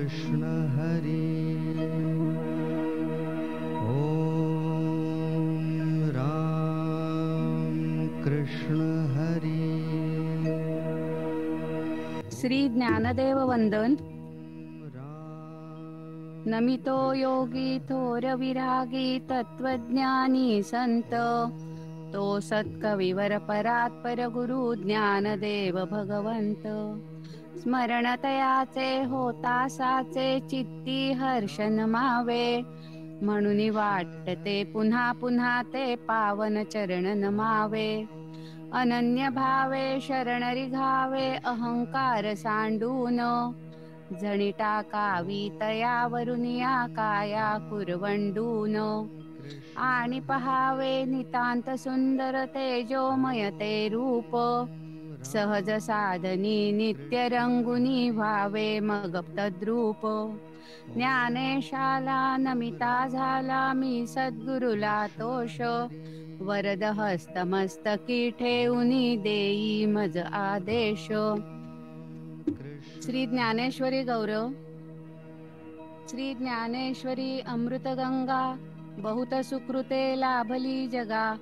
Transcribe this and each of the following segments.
कृष्ण हरे ओम राम कृष्ण हरे। श्री ज्ञानदेव वंदन। नमितो योगी थोर विरागी तत्वज्ञानी संत, तो सत्कविवर परात्पर गुरु ज्ञानदेव भगवंत। स्मरण तयाचे होता साचे चित्ती हर्ष नमावे, म्हणून वाटते पुन्हा पुन्हा ते पावन चरण नमावे। अनन्य भावे शरण रिघावे अहंकार सांडून, जणी टाकावी तयावरुनिया काया कुरवंडून। आणि पहावे नितांत सुंदर तेजोमय ते रूप, सहज साधनी नित्य रंगुनी व्हावे मग तद्रूप। ज्ञानेशाला नमिता झाला मी सद्गुरुला तोष, वरद हस्तमस्तकी ठेवूनी देई मज आदेश। श्री ज्ञानेश्वरी गौरव। श्री ज्ञानेश्वरी अमृतगंगा, बहुत सुकृते लाभली जगा।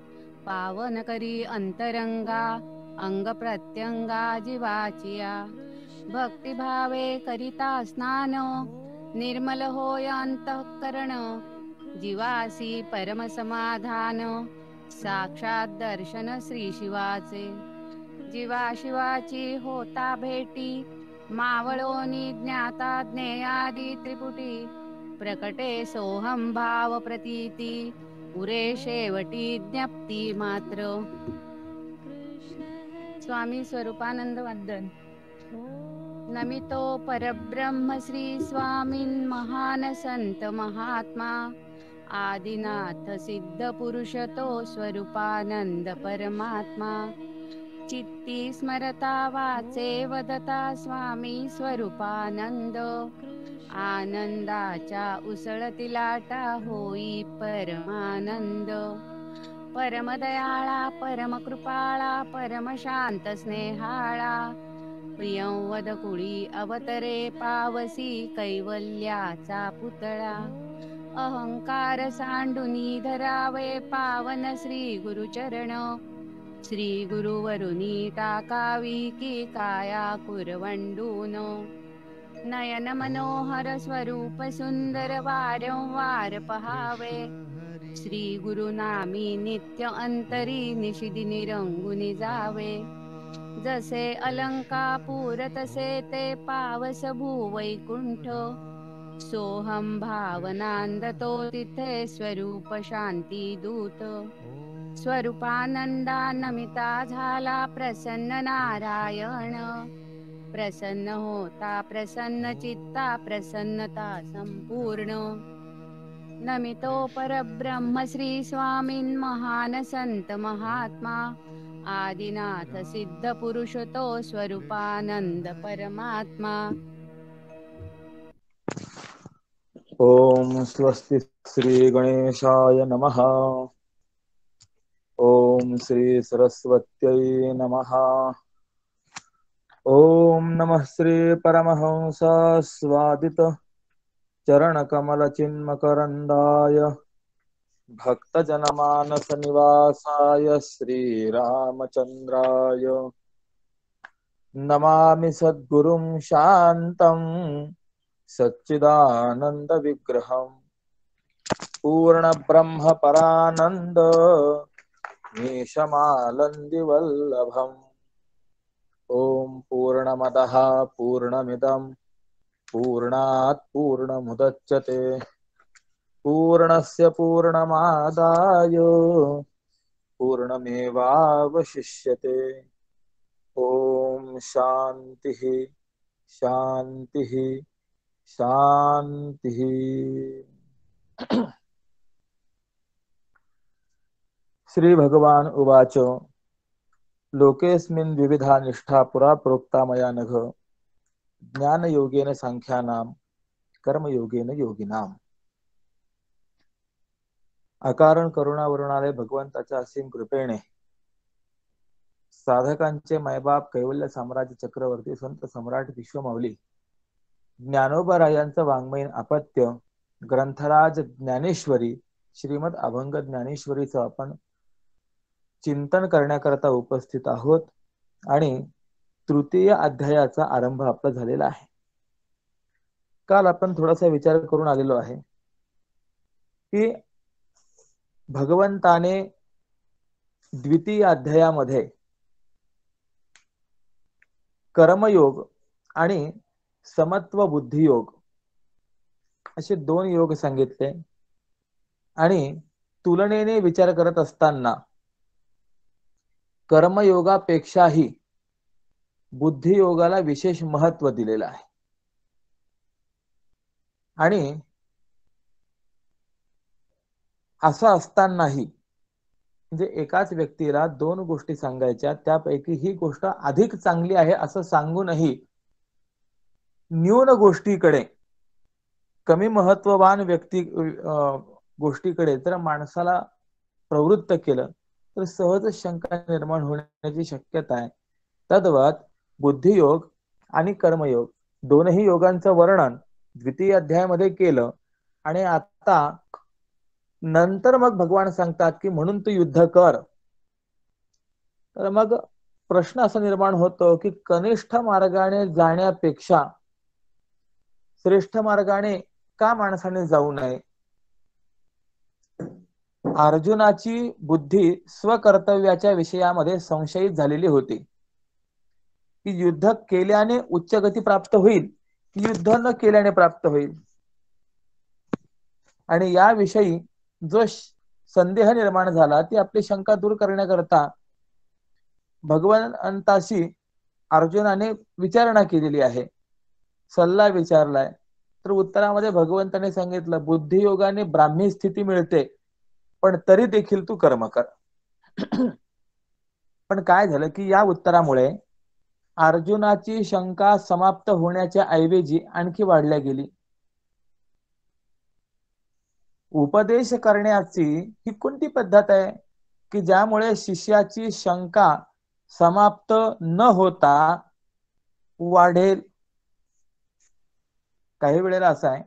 पावन करी अंतरंगा, अंग प्रत्यंगा जीवाचिया। भक्तिभावे करिता स्नान, निर्मल होय अंतःकरण। जीवासी परम समाधान, साक्षात दर्शन श्री शिवाचे। जीवा शिवाची होता भेटी, मावळोनी ज्ञाता ज्ञेयादी त्रिपुटी। प्रकटे सोहम भाव प्रतीती, उरे शेवटी ज्ञप्ती मात्र। स्वामी स्वरूपानंद वंदन। नमितो परब्रह्म श्री स्वामीन महान संत महात्मा। आदिनाथ सिद्ध पुरुष तो स्वरूपानंद परमात्मा। चित्ती स्मरता वाचे वदता स्वामी स्वरूपानंद। आनंदाच्या उसळती लाटा होई परमानंद। परमदयाळा परमकृपाळा परमशांत स्नेहाळा। प्रियंवद कुळी अवतरे पावसी कैवल्याचा पुतळा। अहंकार सांडुनी धरावे पावन श्री गुरुचरण। श्री गुरुवरुनी टाकावी की काया कुरवंडून। नयन मनोहर स्वरूप सुंदर वारंवार पहावे। श्री गुरुनामी नित्य अंतरी निशिदिनी रंगुनी जावे। जसे अलंकापूर तसे ते पावस भूवैकुंठ। सोहम भावनांद तो तिथे स्वरूप शांती दूत। स्वरूपानंदा नमिता झाला प्रसन्न नारायण। प्रसन्न होता प्रसन्न चित्ता प्रसन्नता संपूर्ण। नमितो परब्रह्म श्री स्वामीन महान संत महात्मा। आदिनाथ सिद्ध पुरुष तो स्वरूपानंद परमात्मा। ओम स्वस्ति श्री गणेशाय नमः। ओम श्री सरस्वत्यै नमः। ओम नमः श्री परमहंस स्वादित चरण कमल चिन्मकरंदाय। भक्तजनमानस निवासाय श्रीरामचंद्राय नमामि सद्गुरुं शान्तं सच्चिदानंद विग्रहम्। पूर्ण ब्रह्म परानंद मीशमालंदिवल्लभम्। ओम पूर्णमदः पूर्णमिदं पूर्णात् पूर्णमुदच्यते पूर्णस्य पूर्णमादाय पूर्णमेवावशिष्यते। ओम शांतिः शांतिः शांतिः। श्री भगवान उवाच लोकेस्मिन् विविधा निष्ठा पुरा प्रोक्ता मया नघ। ज्ञानयोगेन सांख्यानां कर्मयोगेन योगिनाम्। अकारण करुणावरुणालय भगवंताच्या असीम कृपेने साधकांचे मायबाप कैवल्य साम्राज्य चक्रवर्ती संत सम्राट विश्वमाऊली ज्ञानोबरायांचं वाङ्मयीन अपत्य ग्रंथराज ज्ञानेश्वरी श्रीमद अभंग ज्ञानेश्वरीचं आपण चिंतन करण्याकरता उपस्थित आहोत आणि तृतीय अध्यायाचा आरंभ आपला झालेला आहे. काल आपण थोडासा विचार करून आलेलो आहे की भगवंताने द्वितीय अध्यायामध्ये कर्मयोग आणि समत्व बुद्धियोग असे दोन योग सांगितले आणि तुलनेने विचार करत असताना कर्मयोगापेक्षाही बुद्धियोगाला विशेष महत्व दिलेलं आहे. आणि असं असतानाही म्हणजे एकाच व्यक्तीला दोन गोष्टी सांगायच्या, त्यापैकी ही गोष्ट अधिक चांगली आहे असं सांगूनही न्यून गोष्टीकडे, कमी महत्ववान गोष्टीकडे जर माणसाला प्रवृत्त केलं तर सहज शंका निर्माण होण्याची शक्यता आहे. तद्वत बुद्धियोग आणि कर्मयोग दोनही योगांचं वर्णन द्वितीय अध्यायामध्ये केलं आणि आता नंतर मग भगवान सांगतात की म्हणून तू युद्ध कर. तर मग प्रश्न असा निर्माण होतो की कनिष्ठ मार्गाने जाण्यापेक्षा श्रेष्ठ मार्गाने का माणसाने जाऊ नये. अर्जुनाची बुद्धी स्वकर्तव्याच्या विषयामध्ये संशयित झालेली होती की युद्ध केल्याने उच्च गती प्राप्त होईल की युद्ध न केल्याने प्राप्त होईल. आणि याविषयी जो संदेह निर्माण झाला ती आपली शंका दूर करण्याकरता भगवंताशी अर्जुनाने विचारणा केलेली आहे, सल्ला विचारलाय. तर उत्तरामध्ये भगवंताने सांगितलं बुद्धियोगाने ब्राह्मी स्थिती मिळते पण तरी देखील तू कर्म कर. पण काय झालं की या उत्तरामुळे अर्जुनाची शंका समाप्त होण्याच्या ऐवजी आणखी वाढल्या गेली. उपदेश करण्याची ही कोणती पद्धत आहे की ज्यामुळे शिष्याची शंका समाप्त न होता वाढेल. काही वेळेला असं आहे,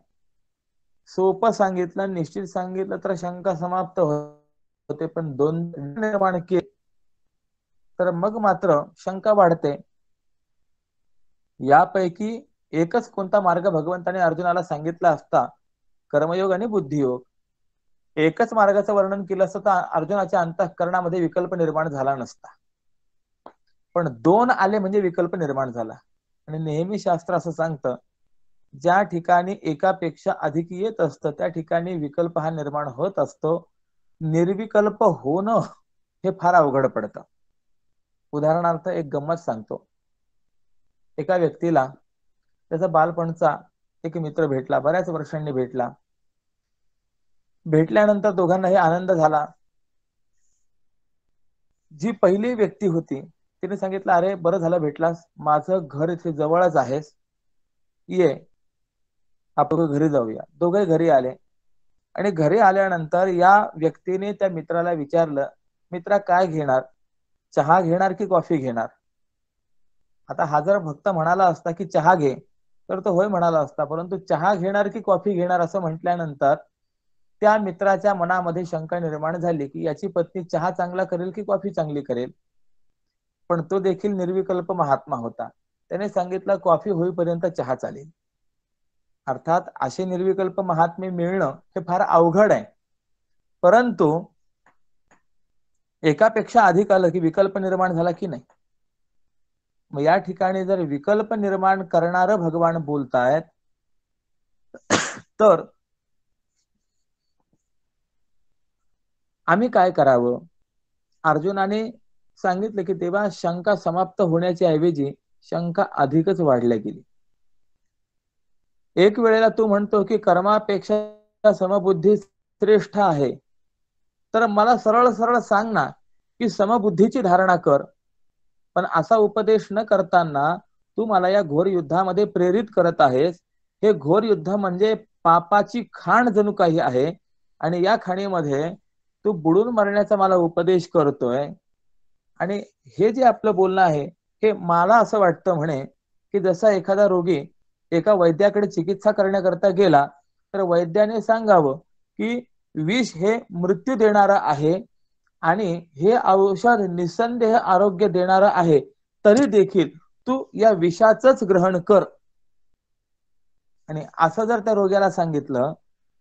सोपं सांगितलं निश्चित सांगितलं तर शंका समाप्त होते, पण दोन निर्माण केले तर मग मात्र शंका वाढते. यापैकी एकच कोणता मार्ग भगवंताने अर्जुनाला सांगितला असता, कर्मयोग आणि बुद्धियोग, एकच मार्गाचं वर्णन केलं असतं तर अर्जुनाच्या अंतःकरणामध्ये विकल्प निर्माण झाला नसता. पण दोन आले म्हणजे विकल्प निर्माण झाला. आणि नेहमी शास्त्र असं सांगतं ज्या ठिकाणी एकापेक्षा अधिक येत असतं त्या ठिकाणी विकल्प हा निर्माण होत असतो. निर्विकल्प होणं हे फार अवघड पडतं. उदाहरणार्थ एक गंमत सांगतो. एका व्यक्तीला त्याचा बालपणचा एक मित्र भेटला, बऱ्याच वर्षांनी भेटला. भेटल्यानंतर दोघांनाही आनंद झाला. जी पहिली व्यक्ती होती तिने सांगितलं, अरे बरं झालं भेटलास, माझं घर इथे जवळच आहेस, ये आपण घरी जाऊया. दोघे घरी आले आणि घरी आल्यानंतर या व्यक्तीने त्या मित्राला विचारलं, मित्रा काय घेणार, चहा घेणार की कॉफी घेणार. आता हा जर फक्त म्हणाला असता की चहा घे तर तो होय म्हणाला असता, परंतु चहा घेणार की कॉफी घेणार असं म्हटल्यानंतर त्या मित्राच्या मनामध्ये शंका निर्माण झाली की याची पत्नी चहा चांगला करेल की कॉफी चांगली करेल. पण तो देखील निर्विकल्प महात्मा होता. त्याने सांगितलं कॉफी होईपर्यंत चहा चालेल. अर्थात असे निर्विकल्प महात्मे मिळणं हे फार अवघड आहे. परंतु एकापेक्षा अधिक आलं की विकल्प निर्माण झाला की नाही. मग या ठिकाणी जर विकल्प निर्माण करणार भगवान बोलतायत तर आम्ही काय करावं. अर्जुनाने सांगितलं की तेव्हा शंका समाप्त होण्याच्या ऐवजी शंका अधिकच वाढल्या गेली. एक वेळेला तू म्हणतो की कर्मापेक्षा समबुद्धी श्रेष्ठ आहे, तर मला सरळ सरळ सांग ना की समबुद्धीची धारणा कर. पण असा उपदेश न करताना तू मला या घोर युद्धामध्ये प्रेरित करत आहेस. हे घोर युद्ध म्हणजे पापाची खाण जणू काही आहे आणि या खाणीमध्ये तू बुडून मरण्याचा मला उपदेश करतोय. आणि हे जे आपलं बोलणं आहे हे मला असं वाटतं म्हणे की जसा एखादा रोगी एका वैद्याकडे चिकित्सा करण्याकरता गेला तर वैद्याने सांगावं की विष हे मृत्यू देणारं आहे आणि हे औषध निसंदेह आरोग्य देणारं आहे, तरी देखील तू या विषाचंच ग्रहण कर. आणि असं जर त्या रोग्याला सांगितलं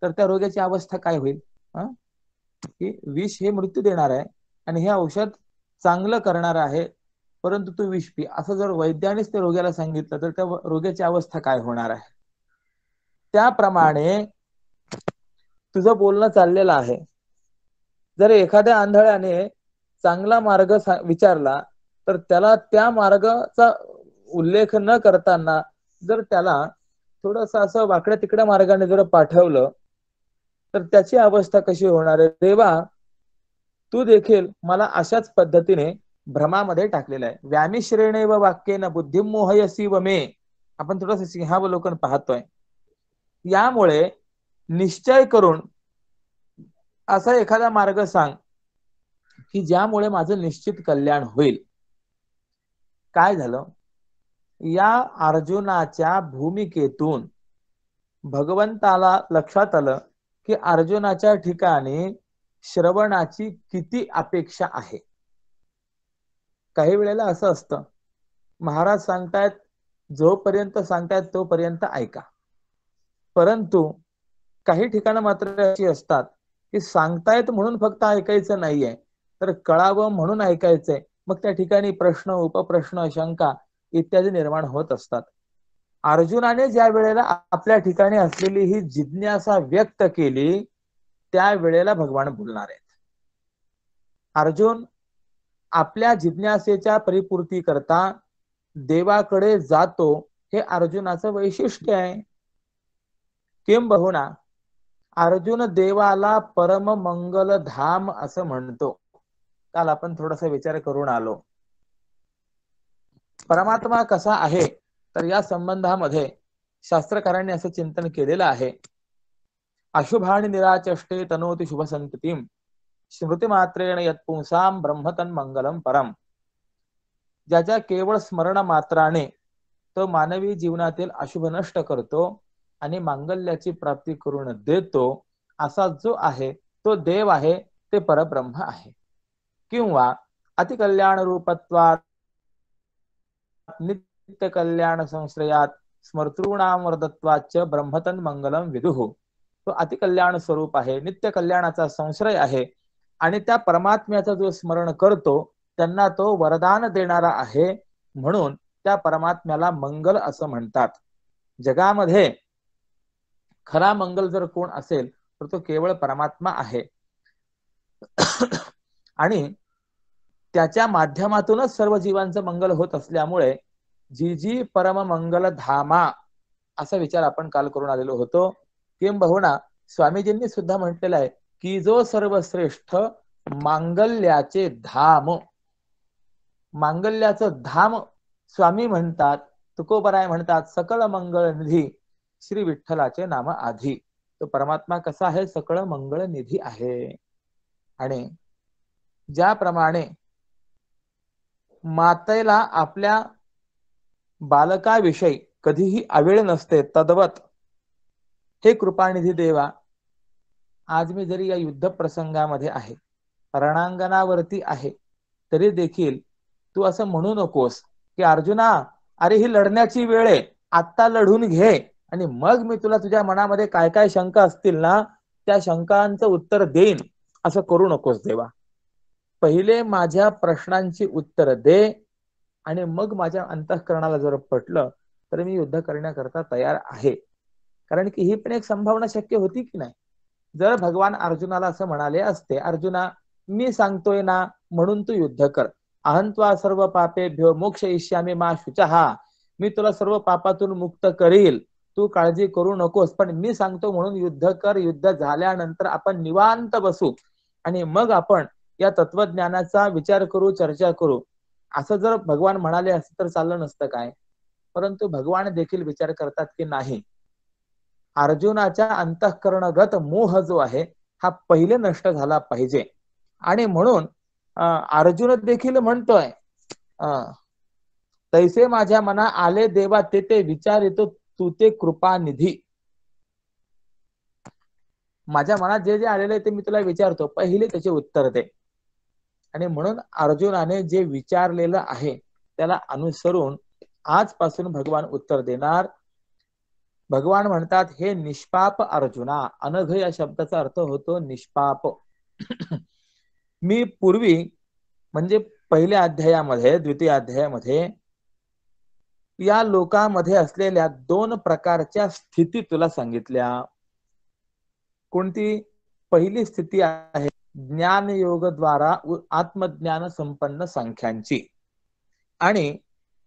तर त्या रोग्याची अवस्था काय होईल? की विष हे मृत्यू देणार आहे आणि हे औषध चांगलं करणार आहे, परंतु तू विष पी, असं जर वैद्यानेच त्या रोग्याला सांगितलं तर त्या रोग्याची अवस्था काय होणार आहे? त्याप्रमाणे तुझं बोलणं चाललेलं आहे. जर एखाद्या आंधळ्याने चांगला मार्ग विचारला तर त्याला त्या मार्गाचा उल्लेख न करताना जर त्याला थोडस असं वाकड्या तिकड्या मार्गाने जर पाठवलं तर त्याची अवस्था कशी होणार आहे? देवा, तू देखील मला अशाच पद्धतीने भ्रमामध्ये टाकलेलं आहे. व्यामिश्रेणेव वाक्येन बुद्धिं मोहयसी व मे. आपण थोडस सिंहावलोकन पाहतोय. यामुळे निश्चय करून असा एखादा मार्ग सांग की ज्यामुळे माझं निश्चित कल्याण होईल. काय झालं? या अर्जुनाच्या भूमिकेतून भगवंताला लक्षात आलं की अर्जुनाच्या ठिकाणी श्रवणाची किती अपेक्षा आहे. काही वेळेला असं असतं, महाराज सांगतायत, जोपर्यंत सांगतायत तोपर्यंत ऐका. परंतु काही ठिकाणं मात्र अशी असतात की सांगतायत म्हणून फक्त ऐकायचं नाहीये, तर कळावं म्हणून ऐकायचंय. मग त्या ठिकाणी प्रश्न, उपप्रश्न, शंका इत्यादी निर्माण होत असतात. अर्जुनाने ज्या वेळेला आपल्या ठिकाणी असलेली ही जिज्ञासा व्यक्त केली त्या वेळेला भगवान बोलणार आहेत. अर्जुन आपल्या जिज्ञासेच्या परिपूर्ती करता देवाकडे जातो, हे अर्जुनाचं वैशिष्ट्य आहे. किंबहुना अर्जुन देवाला परम मंगल धाम असं म्हणतो. काल आपण थोडासा विचार करून आलो. परमात्मा कसा आहे तर या संबंधामध्ये शास्त्रकारांनी असं चिंतन केलेलं आहे. अशुभानि निराचष्टे तनोति शुभ संततिम स्मृती मात्रेण यत्पुंसाम ब्रह्मतन मंगलम परम. ज्याच्या केवळ स्मरण मात्राने तो मानवी जीवनातील अशुभ नष्ट करतो आणि मांगल्याची प्राप्ती करून देतो, असा जो आहे तो देव आहे, ते परब्रह्म आहे. किंवा अतिकल्याण रूपत्वात नित्य कल्याण संश्रयात स्मर्तॄणाम वर्धत्वाच ब्रह्मतन मंगलम विदुः. तो अतिकल्याण स्वरूप आहे, नित्य कल्याणाचा संश्रय आहे आणि त्या परमात्म्याचं जो स्मरण करतो त्यांना तो वरदान देणारा आहे, म्हणून त्या परमात्म्याला मंगल असं म्हणतात. जगामध्ये खरा मंगल जर कोण असेल तर तो केवळ परमात्मा आहे आणि त्याच्या माध्यमातूनच सर्व जीवांचं मंगल होत असल्यामुळे जी जी परम मंगल धामा असा विचार आपण काल करून आलेलो होतो. किंबहुना स्वामीजींनी सुद्धा म्हटलेलं आहे की जो सर्वश्रेष्ठ मांगल्याचे धाम, मांगल्याचं धाम स्वामी म्हणतात, तुकोबराय म्हणतात, सकळ मंगळ निधी श्री विठ्ठलाचे नाम आधी. तो परमात्मा कसा आहे? सकळ मंगळ निधी आहे. आणि ज्याप्रमाणे मातेला आपल्या बालकाविषयी कधीही आवेळ नसते, तद्वत हे कृपानिधी देवा, आज मी जरी या युद्ध प्रसंगामध्ये आहे, रणांगणावरती आहे, तरी देखील तू असं म्हणू नकोस की अर्जुना, अरे ही लढण्याची वेळ आहे, आत्ता लढून घे आणि मग मी तुला तुझ्या मनामध्ये काय काय शंका असतील ना त्या शंकांचं उत्तर देईन, असं करू नकोस देवा. पहिले माझ्या प्रश्नांची उत्तर दे आणि मग माझ्या अंतःकरणाला जर पटलं तर मी युद्ध करण्याकरता तयार आहे. कारण की ही पण एक संभावना शक्य होती की नाही. जर भगवान अर्जुनाला असं म्हणाले असते, अर्जुना मी सांगतोय ना म्हणून तू युद्ध कर, अहंत्वा सर्व पापेभ्यो मोक्षयिष्यामि मा शुचः, मी तुला सर्व पापातून मुक्त करील, तू काळजी करू नकोस, पण मी सांगतो म्हणून युद्ध कर. युद्ध झाल्यानंतर आपण निवांत बसू आणि मग आपण या तत्वज्ञानाचा विचार करू, चर्चा करू, असं जर भगवान म्हणाले असते तर चाललं नसतं काय. परंतु भगवान देखील विचार करतात की नाही, अर्जुनाच्या अंतःकरणगत मोह जो आहे हा पहिले नष्ट झाला पाहिजे. आणि म्हणून अर्जुन देखील म्हणतोय, तैसे माझ्या मना आले देवा ते ते विचारितो तू ते कृपानिधी. माझ्या मनात जे जे आलेलं आहे ते मी तुला विचारतो, पहिले त्याचे उत्तर दे. आणि म्हणून अर्जुनाने जे विचारलेलं आहे त्याला अनुसरून आजपासून भगवान उत्तर देणार. भगवान म्हणतात, हे निष्पाप अर्जुना. अनघ या शब्दाचा अर्थ होतो निष्पाप. मी पूर्वी म्हणजे पहिल्या अध्यायामध्ये, द्वितीय अध्यायामध्ये या लोकांमध्ये असलेल्या दोन प्रकारच्या स्थिती तुला सांगितल्या. कोणती? पहिली स्थिती आहे ज्ञान योग द्वारा आत्मज्ञान संपन्न संख्यांची, आणि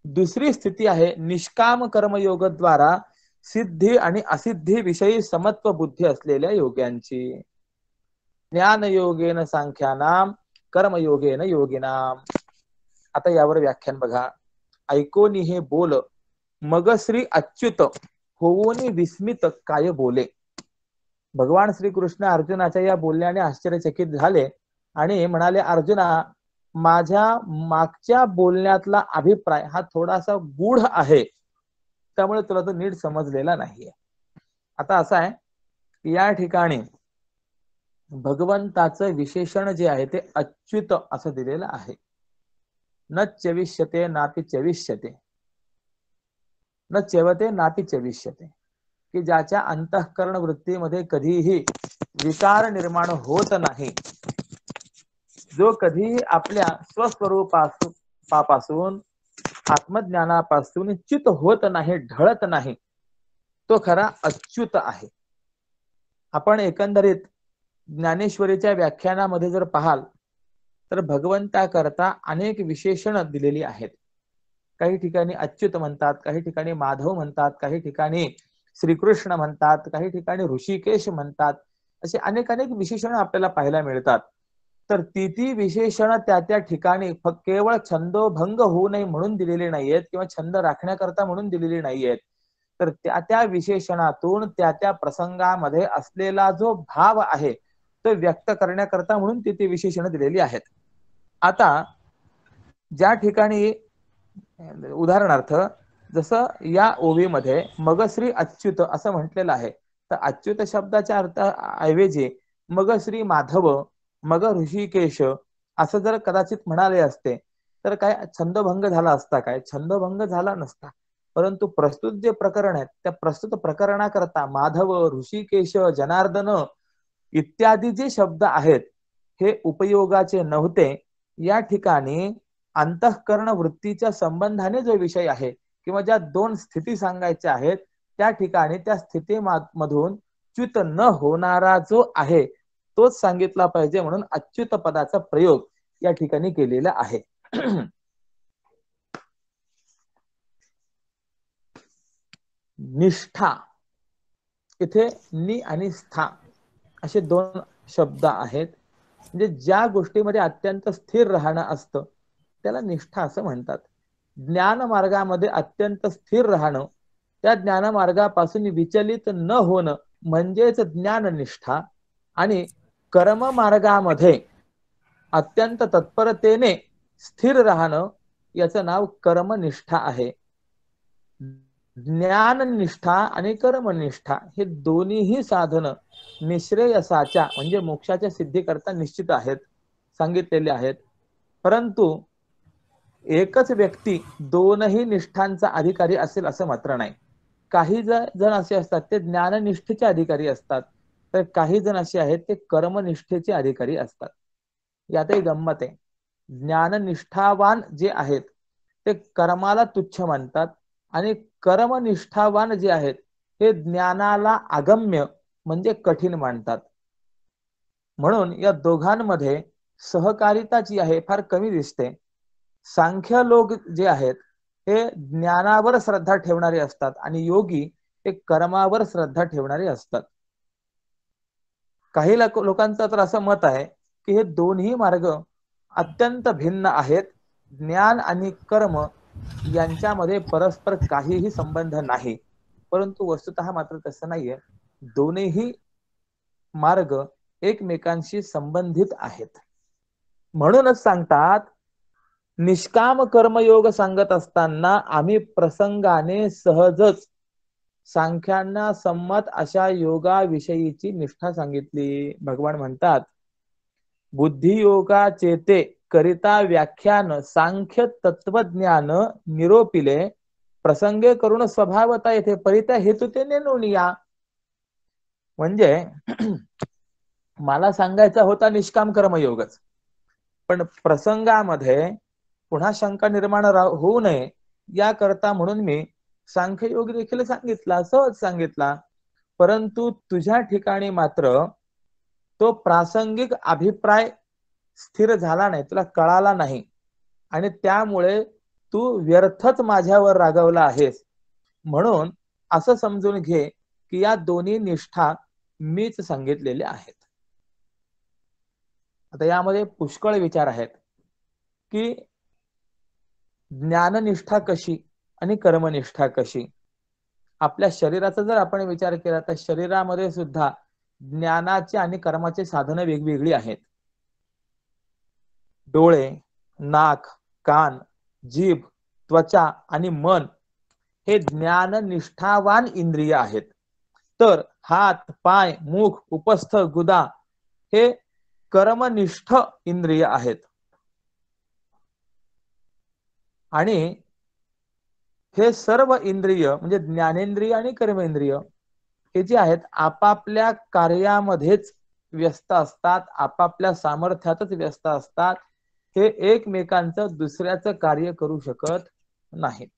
दुसरी स्थिती आहे निष्काम कर्मयोग द्वारा सिद्धी आणि असिद्धी विषयी समत्व बुद्धी असलेल्या योग्यांची. ज्ञान योगेन सांख्यानाम, कर्मयोगेन योगिनाम. आता यावर व्याख्यान बघा. ऐकोनी हे बोल, मग श्री अच्युत होऊनी विस्मित काय बोले. भगवान श्रीकृष्ण अर्जुनाच्या या बोलण्याने आश्चर्यचकित झाले आणि म्हणाले, अर्जुना, माझ्या मागच्या बोलण्यातला अभिप्राय हा थोडासा गूढ आहे, त्यामुळे तुला तो नीट समजलेला नाहीये. आता असं आहे, या ठिकाणी भगवंताचं विशेषण जे आहे ते अच्युत असं दिलेलं आहे. न चविष्यते नापि चविष्यते, न चेवते नापि चविष्यते, की ज्याच्या अंतःकरण वृत्तीमध्ये कधीही विकार निर्माण होत नाही, जो कधीही आपल्या स्वस्वरूपापासून आत्मज्ञानापासून च्युत होत नाही, ढळत नाही, तो खरा अच्युत आहे. आपण एकंदरीत ज्ञानेश्वरीच्या व्याख्यानामध्ये जर पाहाल तर भगवंताकरता अनेक विशेषण दिलेली आहेत. काही ठिकाणी अच्युत म्हणतात, काही ठिकाणी माधव म्हणतात, काही ठिकाणी श्रीकृष्ण म्हणतात, काही ठिकाणी ऋषिकेश म्हणतात. असे अनेक विशेषण आपल्याला पाहायला मिळतात. तर ती विशेषण त्या ठिकाणी केवळ छंदोभंग होऊ नये म्हणून दिलेली नाहीयेत, किंवा छंद राखण्याकरता म्हणून दिलेली नाहीयेत, तर त्या विशेषणातून त्या प्रसंगामध्ये असलेला जो भाव आहे तो व्यक्त करण्याकरता म्हणून ती विशेषण दिलेली आहेत. आता ज्या ठिकाणी उदाहरणार्थ जसं या ओवीमध्ये मग श्री अच्युत असं म्हटलेलं आहे, तर अच्युत शब्दाच्या अर्थ ऐवजी मग श्री माधव, मग ऋषिकेश असं जर कदाचित म्हणाले असते तर काय छंदभंग झाला असता? काय छंदभंग झाला नसता. परंतु प्रस्तुत जे प्रकरण आहे त्या प्रस्तुत प्रकरणाकरता माधव, ऋषिकेश, जनार्दन इत्यादी जे शब्द आहेत हे उपयोगाचे नव्हते. या ठिकाणी अंतःकरण वृत्तीच्या संबंधाने जो विषय आहे किंवा ज्या दोन स्थिती सांगायच्या आहेत त्या ठिकाणी त्या स्थितीमधून च्युत न होणारा जो आहे तोच सांगितला पाहिजे, म्हणून अच्युत पदाचा प्रयोग या ठिकाणी केलेला आहे. निष्ठा, इथे नि आणि स्था असे दोन शब्द आहेत. म्हणजे ज्या गोष्टीमध्ये अत्यंत स्थिर राहणं असतं त्याला निष्ठा असं म्हणतात. ज्ञान मार्गामध्ये अत्यंत स्थिर राहणं, त्या ज्ञान मार्गापासून विचलित न होणं म्हणजेच ज्ञाननिष्ठा. आणि कर्म मार्गामध्ये अत्यंत तत्परतेने स्थिर राहणं याचं नाव कर्मनिष्ठा आहे. ज्ञाननिष्ठा आणि कर्मनिष्ठा हे दोन्हीही साधन निश्रेयसाच्या म्हणजे मोक्षाच्या सिद्धीकरता निश्चित आहेत, सांगितलेले आहेत. परंतु एकच व्यक्ती दोनही निष्ठांचा अधिकारी असेल असं मात्र नाही. काही जण असे असतात ते ज्ञाननिष्ठेचे अधिकारी असतात, तर काही जण असे आहेत ते कर्मनिष्ठेचे अधिकारी असतात. यातही गंमत आहे. ज्ञाननिष्ठावान जे आहेत ते कर्माला तुच्छ मानतात आणि कर्मनिष्ठावान जे आहेत हे ज्ञानाला अगम्य म्हणजे कठीण मानतात. म्हणून या दोघांमध्ये सहकारिता जी आहे फार कमी दिसते. सांख्य लोक जे आहेत हे ज्ञानावर श्रद्धा ठेवणारे असतात आणि योगी हे कर्मावर श्रद्धा ठेवणारे असतात. काही लोकांचं तर असं मत आहे की हे दोन्ही मार्ग अत्यंत भिन्न आहेत. ज्ञान आणि कर्म यांच्यामध्ये परस्पर काहीही संबंध नाही. परंतु वस्तुतः मात्र तसं नाहीये. दोन्ही मार्ग एकमेकांशी संबंधित आहेत. म्हणूनच सांगतात निष्काम कर्मयोग सांगत असताना आम्ही प्रसंगाने सहजच सांख्यांना संमत अशा योगाविषयीची निष्ठा सांगितली. भगवान म्हणतात, बुद्धियोगा चेते करिता व्याख्यान सांख्य तत्वज्ञान निरोपिले प्रसंगे करून स्वभावता येथे परिता हेतू ते नेणून या. म्हणजे मला सांगायचा होता निष्काम कर्मयोगच, पण प्रसंगामध्ये पुन्हा शंका निर्माण होऊ नये याकरता म्हणून मी सांख्ययोग देखील सांगितला, सहज सांगितला. परंतु तुझ्या ठिकाणी मात्र तो प्रासंगिक अभिप्राय स्थिर झाला नाही, तुला कळाला नाही, आणि त्यामुळे तू व्यर्थच माझ्यावर रागवला आहेस. म्हणून असं समजून घे की या दोन्ही निष्ठा मीच सांगितलेल्या आहेत. आता यामध्ये पुष्कळ विचार आहेत की ज्ञाननिष्ठा कशी आणि कर्मनिष्ठा कशी. आपल्या शरीराचा जर आपण विचार केला तर शरीरामध्ये सुद्धा ज्ञानाचे आणि कर्माचे साधनं वेगवेगळी आहेत. डोळे, नाक, कान, जीभ, त्वचा आणि मन हे ज्ञाननिष्ठावान इंद्रिय आहेत. तर हात, पाय, मुख, उपस्थ, गुदा हे कर्मनिष्ठ इंद्रिय आहेत. आणि हे सर्व इंद्रिय म्हणजे ज्ञानेंद्रिय आणि कर्मेंद्रिय हे जे आहेत आपापल्या कार्यामध्येच व्यस्त असतात, आपापल्या सामर्थ्यातच व्यस्त असतात. हे एकमेकांचं दुसऱ्याचं कार्य करू शकत नाहीत.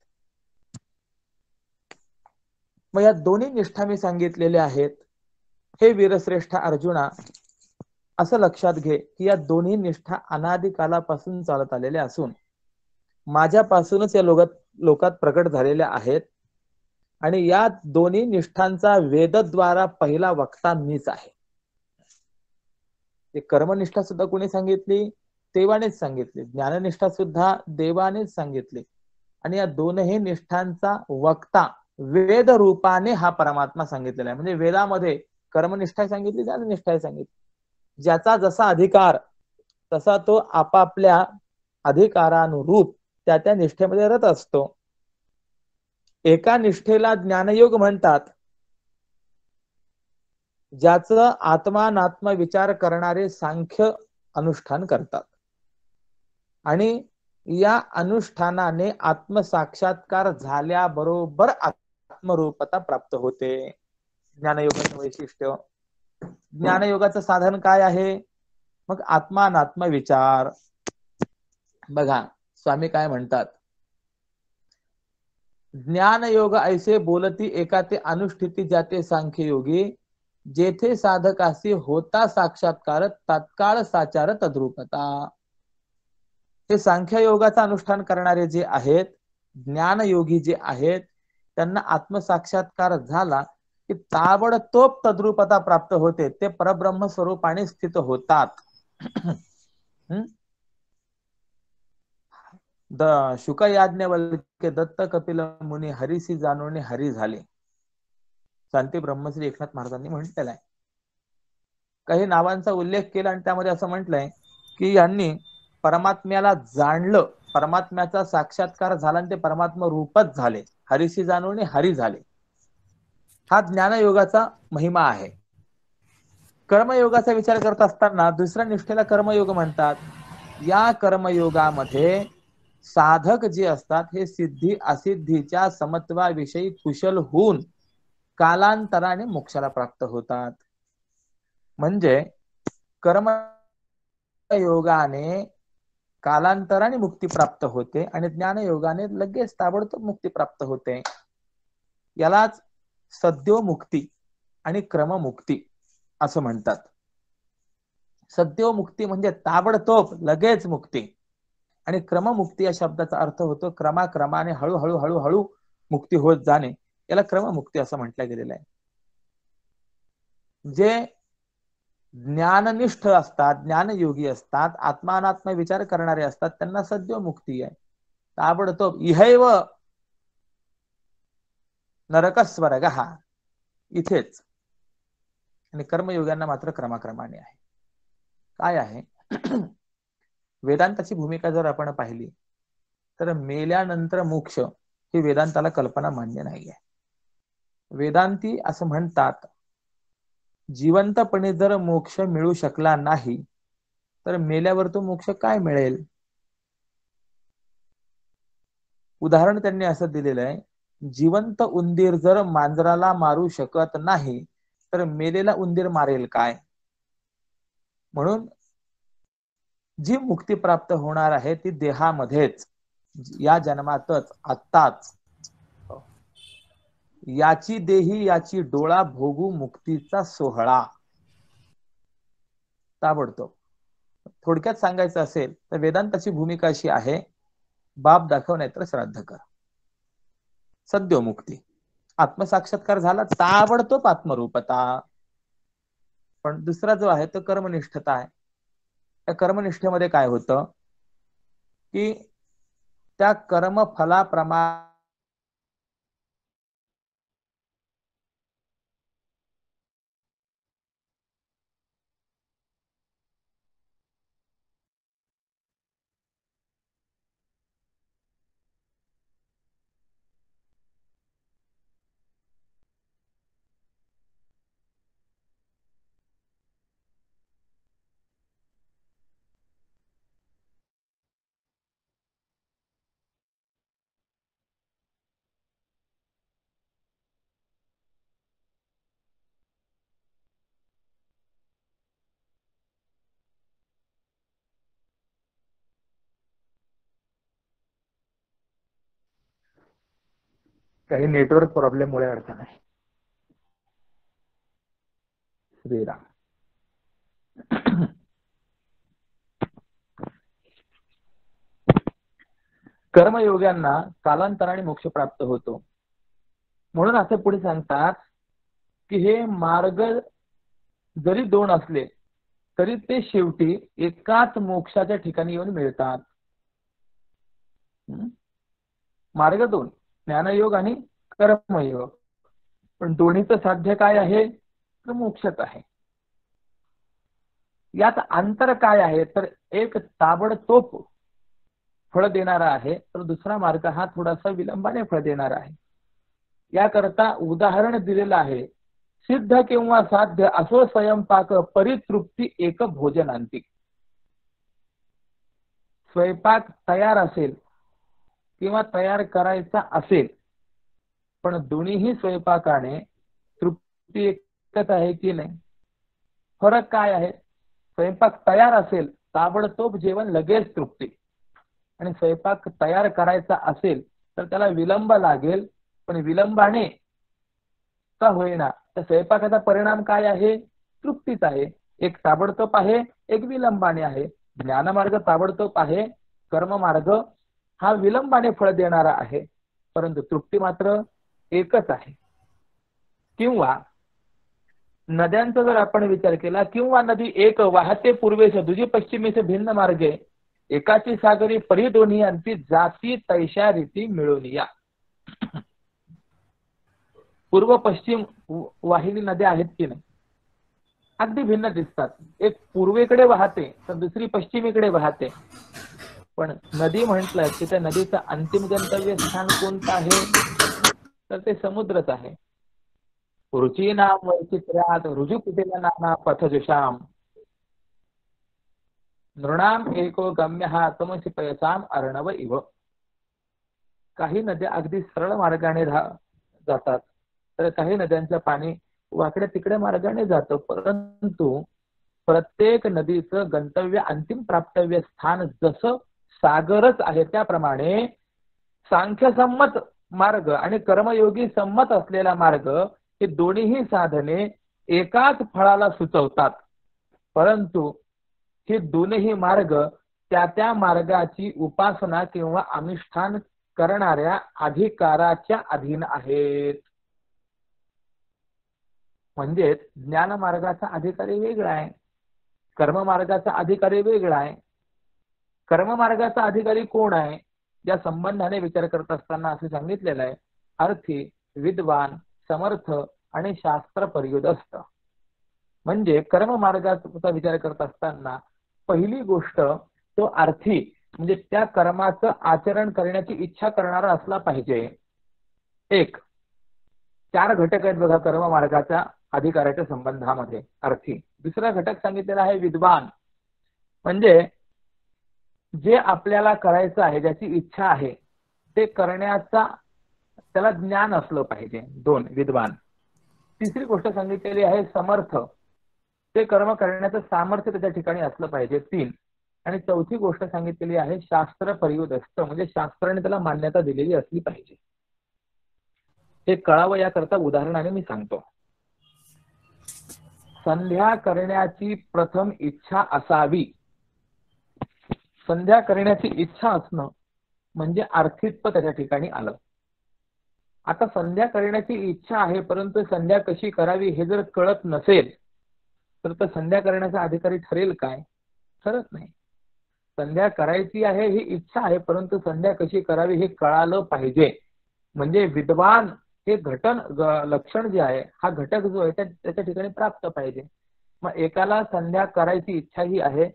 मग या दोन्ही निष्ठा मी सांगितलेल्या आहेत. हे वीरश्रेष्ठ अर्जुना, असं लक्षात घे की या दोन्ही निष्ठा अनादी कालापासून चालत आलेल्या असून माझ्यापासूनच या लोकात प्रकट झालेल्या आहेत. आणि या दोन्ही निष्ठांचा वेदद्वारा पहिला वक्ता मीच आहे. कर्मनिष्ठा सुद्धा कोणी सांगितली? देवानेच सांगितली. ज्ञाननिष्ठा सुद्धा देवानेच सांगितली. आणि या दोनही निष्ठांचा वक्ता वेद रूपाने हा परमात्मा सांगितलेला आहे. म्हणजे वेदामध्ये कर्मनिष्ठा सांगितली, ज्ञाननिष्ठा सांगितली. ज्याचा जसा अधिकार तसा तो आपापल्या अधिकारानुरूप त्या निष्ठेमध्ये रत असतो. एका निष्ठेला ज्ञानयोग म्हणतात, ज्याचं आत्मानात्म विचार करणारे सांख्य अनुष्ठान करतात. आणि या अनुष्ठानाने आत्मसाक्षात्कार झाल्याबरोबर आत्मरूपता प्राप्त होते. ज्ञानयोगाचं वैशिष्ट्य. ज्ञानयोगाचं साधन काय आहे? मग आत्मानात्म विचार. बघा स्वामी काय म्हणतात, ज्ञान योग ऐसे बोलती एका ते अनुष्ठिती जाते सांख्य योगी, जेथे साधकासी होता साक्षात्कार तात्काळ साचार तद्रूपता. हे सांख्य योगाचं अनुष्ठान करणारे जे आहेत, ज्ञानयोगी जे आहेत, त्यांना आत्मसाक्षात्कार झाला की ताबडतोब तद्रूपता प्राप्त होते. ते परब्रह्म स्वरूपाने स्थित होतात. शुक याज्ञवल्क्य दत्त कपिल मुनी हरिसी जाणून हरी झाले. शांती ब्रह्मश्री एकनाथ महाराजांनी म्हटलेलं आहे. काही नावांचा उल्लेख केला आणि त्यामध्ये असं म्हटलंय की यांनी परमात्म्याला जाणलं, परमात्म्याचा साक्षात्कार झाला आणि ते परमात्मा रूपच झाले. हरिसी जाणून हरी झाले. हा ज्ञानयोगाचा महिमा आहे. कर्मयोगाचा विचार करत असताना दुसऱ्या निष्ठेला कर्मयोग म्हणतात. या कर्मयोगामध्ये साधक जे असतात हे सिद्धी असिद्धीच्या समत्वाविषयी कुशल होऊन कालांतराने मोक्षाला प्राप्त होतात. म्हणजे कर्मयोगाने कालांतराने मुक्ती प्राप्त होते आणि ज्ञानयोगाने लगेच ताबडतोब मुक्ती प्राप्त होते. यालाच सद्योमुक्ती आणि क्रममुक्ती असं म्हणतात. सद्योमुक्ती म्हणजे ताबडतोब लगेच मुक्ती, आणि क्रममुक्ती या शब्दाचा अर्थ होतो क्रमाक्रमाने हळूहळू हळूहळू मुक्ती होत जाणे. याला क्रममुक्ती असं म्हटलं गेलेलं आहे. जे ज्ञाननिष्ठ असतात, ज्ञानयोगी असतात, आत्मानात्म विचार करणारे असतात, त्यांना सद्योमुक्ती आहे. ताबडतोब इहैव नरकस्वर्ग हा इथेच. आणि कर्मयोग्यांना मात्र क्रमाक्रमाने आहे. काय आहे? वेदांताची भूमिका जर आपण पाहिली तर मेल्यानंतर मोक्ष ही वेदांताला कल्पना मान्य नाही आहे. वेदांती असं म्हणतात, जिवंतपणे जर मोक्ष मिळू शकला नाही तर मेल्यावर तो मोक्ष काय मिळेल? उदाहरण त्यांनी असं दिलेलं आहे, जिवंत उंदीर जर मांजराला मारू शकत नाही तर मेलेला उंदीर मारेल काय? म्हणून जी मुक्ती प्राप्त होणार आहे ती देहामध्येच, या जन्मातच, आत्ताच. याची देही याची डोळा भोगू मुक्तीचा सोहळा. ताबडतोब. थोडक्यात सांगायचं असेल तर वेदांताची भूमिका अशी आहे, बाप दाखव नाही तर श्राद्ध कर. सद्योमुक्ती, आत्मसाक्षात्कार झाला ताबडतोब आत्मरूपता. पण दुसरा जो आहे तो कर्मनिष्ठता आहे. त्या कर्मनिष्ठेमध्ये काय होतं की त्या कर्मफलाप्रमाणे काही नेटवर्क प्रॉब्लेममुळे अडचण आहे. श्रीराम. कर्मयोग्यांना कालांतराने मोक्ष प्राप्त होतो. म्हणून असे पुढे सांगतात की हे मार्ग जरी दोन असले तरी ते शेवटी एकाच मोक्षाच्या ठिकाणी येऊन मिळतात. मार्ग दोन, ज्ञानयोग आणि कर्मयोग, पण दोन्हीचं साध्य काय आहे तर मोक्षच आहे. यात अंतर काय आहे तर एक ताबडतोब फळ देणारा आहे तर दुसरा मार्ग हा थोडासा विलंबाने फळ देणारा आहे. याकरता उदाहरण दिलेलं आहे, सिद्ध किंवा साध्य असो स्वयंपाक परितृप्ती एक भोजनांती. स्वयंपाक तयार असेल किंवा तयार करायचा असेल पण दोन्हीही स्वयंपाकाने तृप्ती एकच आहे की नाही? फरक काय आहे? स्वयंपाक तयार असेल ताबडतोब जेवण लगेच तृप्ती, आणि स्वयंपाक तयार करायचा असेल तर त्याला विलंब लागेल, पण विलंबाने का होईना त्या स्वयंपाकाचा परिणाम काय आहे? तृप्तीच आहे. एक ताबडतोब आहे, एक विलंबाने आहे. ज्ञानमार्ग ताबडतोब आहे, कर्ममार्ग हा विलंबाने फळ देणारा आहे, परंतु तृप्ती मात्र एकच आहे. किंवा नद्यांचा जर आपण विचार केला, किंवा नदी एक वाहते पूर्वेश दुजी पश्चिमेश भिन्न मार्गे, एकाची सागरी परी दोन्ही अंती जाती तैशा रीती मिळून या. पूर्व पश्चिम वाहिनी नद्या आहेत की नाही? अगदी भिन्न दिसतात. एक पूर्वेकडे वाहते तर दुसरी पश्चिमेकडे वाहते, पण नदी म्हटलं की त्या नदीचं अंतिम गंतव्य स्थान कोणतं आहे तर ते समुद्रच आहे. रुची नाम वैचित्र्यात रुजू कुटीला नाना पथजुषाम, नृणाम एको गम्य हा तमसी पयसाम अर्णव इव. काही नद्या अगदी सरळ मार्गाने जातात तर काही नद्यांचं पाणी वाकड्या तिकडे मार्गाने जातं, परंतु प्रत्येक नदीचं गंतव्य अंतिम प्राप्तव्य स्थान जसं सागरच आहे त्याप्रमाणे सांख्यसंमत मार्ग आणि कर्मयोगी संमत असलेला मार्ग हे दोन्हीही साधने एकाच फळाला सुचवतात, परंतु हे दोन्ही मार्ग त्या त्या मार्गाची उपासना किंवा अनुष्ठान करणाऱ्या अधिकाराच्या अधीन आहेत. म्हणजे ज्ञान मार्गाचा अधिकारी वेगळा आहे, कर्म मार्गाचा अधिकारी वेगळा आहे. कर्म मार्गाचा अधिकारी कोण आहे? या संबंधाने विचार करत असताना असे सांगितलेलं आहे, अर्थी, विद्वान, समर्थ आणि शास्त्र पर्युदस्त. म्हणजे कर्म मार्गाचा विचार करत असताना पहिली गोष्ट तो अर्थी, म्हणजे त्या कर्माचं आचरण करण्याची इच्छा करणारा असला पाहिजे. एक 4 घटक आहेत बघा कर्म मार्गाच्या अधिकाराच्या संबंधामध्ये अर्थी. दुसरा घटक सांगितलेला आहे विद्वान, म्हणजे जे आपल्याला करायचं आहे, ज्याची इच्छा आहे ते करण्याचा त्याला ज्ञान असलं पाहिजे. 2 विद्वान. तिसरी गोष्ट सांगितलेली आहे समर्थ, ते कर्म करण्याचं सामर्थ्य त्याच्या ठिकाणी असलं पाहिजे. 3. आणि चौथी गोष्ट सांगितलेली आहे शास्त्र परियुक्त, म्हणजे शास्त्राने त्याला मान्यता दिलेली असली पाहिजे. हे कळावं याकरता उदाहरणाने मी सांगतो. संध्या करण्याची प्रथम इच्छा असावी. संध्या करण्याची इच्छा असणं म्हणजे आर्थित्व त्याच्या ठिकाणी आलं. आता संध्या करण्याची इच्छा आहे, परंतु संध्या कशी करावी हे जर कळत नसेल तर संध्या करण्याचा अधिकारी ठरेल काय? ठरत नाही. संध्या करायची आहे ही इच्छा आहे, परंतु संध्या कशी करावी हे कळालं पाहिजे. म्हणजे विद्वान हे लक्षण जे आहे, हा घटक जो आहे त्याच्या ठिकाणी प्राप्त पाहिजे. मग एकाला संध्या करायची इच्छा ही आहे,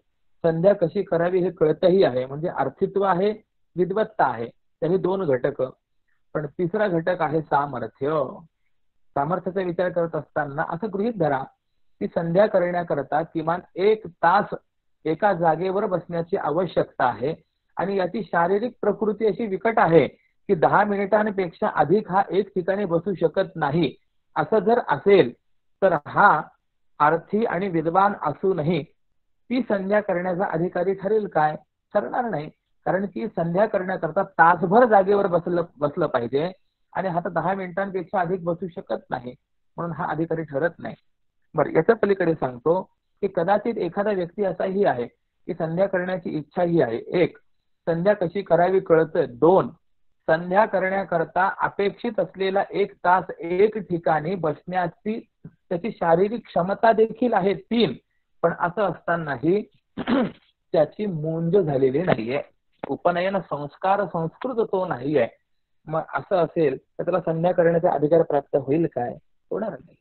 संध्या कशी करावी हे कळतही आहे, म्हणजे आर्थित्व आहे, विद्वत्ता आहे. त्याही 2 घटक. पण तिसरा घटक आहे सामर्थ्य. सामर्थ्याचा विचार करत असताना असं गृहीत धरा की संध्या करण्याकरता किमान 1 तास एका जागेवर बसण्याची आवश्यकता आहे, आणि याची शारीरिक प्रकृती अशी विकट आहे की 10 मिनिटांपेक्षा अधिक हा एक ठिकाणी बसू शकत नाही. असं जर असेल तर हा अर्थी आणि विद्वान असूनही ती संध्या करण्याचा अधिकारी ठरेल काय? ठरणार नाही. कारण की संध्या करण्याकरता तासभर जागेवर बसलं पाहिजे, आणि हा तर 10 मिनिटांपेक्षा अधिक बसू शकत नाही, म्हणून हा अधिकारी ठरत नाही. बरं, याच्या पलीकडे सांगतो की कदाचित एखादा व्यक्ती असाही आहे की संध्या करण्याची इच्छा ही आहे. 1. संध्या कशी करावी कळतं. 2. संध्या करण्याकरता अपेक्षित असलेला 1 तास एक ठिकाणी बसण्याची त्याची शारीरिक क्षमता देखील आहे. 3. पण असं असतानाही त्याची मूंज झालेली नाहीये, उपनयन संस्कार संस्कृत तो नाहीये. मग असं असेल तर त्याला संध्या करण्याचा अधिकार प्राप्त होईल काय? होणार नाही.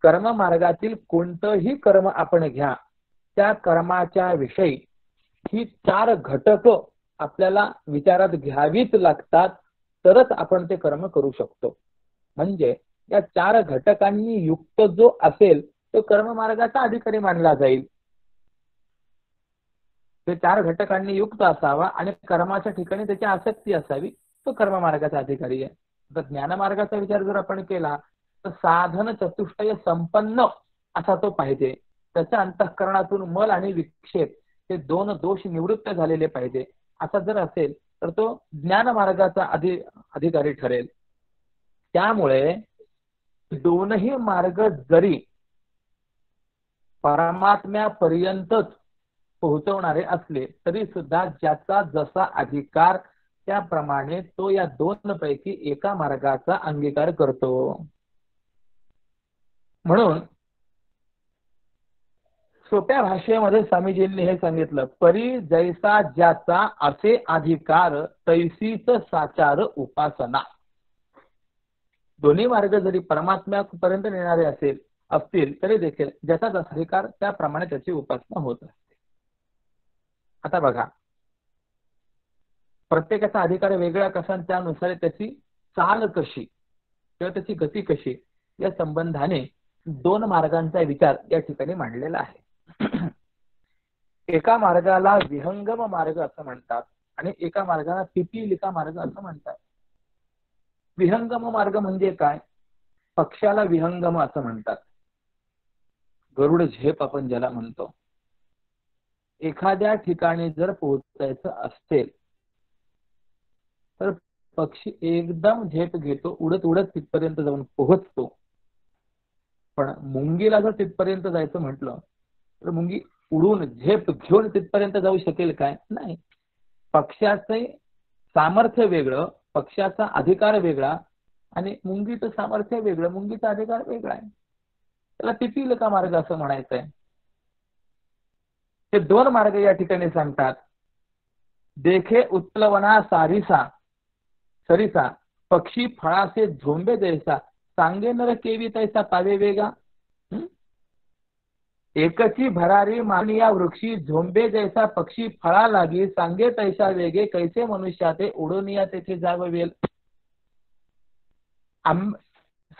कर्म मार्गातील कोणतंही कर्म आपण घ्या, त्या कर्माच्या विषयी ही 4 घटक आपल्याला विचारात घ्यावीच लागतात, तरच आपण ते कर्म करू शकतो. म्हणजे या 4 घटकांनी युक्त जो असेल तो कर्म मार्गाचा अधिकारी मानला जाईल. ते 4 घटकांनी युक्त असावा आणि कर्माच्या ठिकाणी त्याची आसक्ती असावी, तो कर्म मार्गाचा अधिकारी आहे. तर ज्ञान मार्गाचा विचार जर आपण केला तर साधन चतुष्टय संपन्न असा तो पाहिजे. त्याच्या अंतःकरणातून मल आणि विक्षेप हे 2 दोष निवृत्त झालेले पाहिजे. असा जर असेल तर तो ज्ञान मार्गाचा अधिकारी ठरेल. त्यामुळे दोनही मार्ग जरी परमात्म्यापर्यंतच पोहोचवणारे असले तरी सुद्धा ज्याचा जसा अधिकार त्याप्रमाणे तो या 2 पैकी एका मार्गाचा अंगीकार करतो. म्हणून सोप्या भाषेमध्ये स्वामीजींनी हे सांगितलं, परी जैसा ज्याचा असे अधिकार तैसीच साचार उपासना. दोन्ही मार्ग जरी परमात्म्यापर्यंत नेणारे असतील तरी देखील ज्याचा जसा अधिकार त्याप्रमाणे त्याची उपासना होत असते. आता बघा, प्रत्येकाचा अधिकार वेगळा कसा, त्यानुसार त्याची चाल कशी किंवा त्याची गती कशी या संबंधाने 2 मार्गांचा विचार या ठिकाणी मांडलेला आहे. एका मार्गाला विहंगम मार्ग असं म्हणतात आणि एका मार्गाला पिपीलिका मार्ग असं म्हणतात. विहंगम मार्ग म्हणजे काय? पक्षाला विहंगम असं म्हणतात. गरुड झेप आपण ज्याला म्हणतो. एखाद्या ठिकाणी जर पोहोचायचं असेल तर पक्षी एकदम झेप घेतो, उडत उडत तिथपर्यंत जाऊन पोहोचतो. पण मुंगीला जर तिथपर्यंत जायचं म्हटलं तर मुंगी उडून झेप घेऊन तिथपर्यंत जाऊ शकेल काय? नाही. पक्षाचे सामर्थ्य वेगळं, पक्षाचा अधिकार वेगळा आणि मुंगीचं सामर्थ्य वेगळं, मुंगीचा अधिकार वेगळा आहे. त्याला पिपीलिका मार्ग असं म्हणायचंय. हे 2 मार्ग या ठिकाणी सांगतात. देखे उत्प्लवना सरिसा पक्षी फळासे झोंबे जैसा सांगे नर केवी तैसा पावे वेगा. एकची भरारी मानिया वृक्षी झोंबे जैसा पक्षी फळा लागी सांगे तैसा वेगे कैसे मनुष्या ते उडूनिया तेथे जाववेल.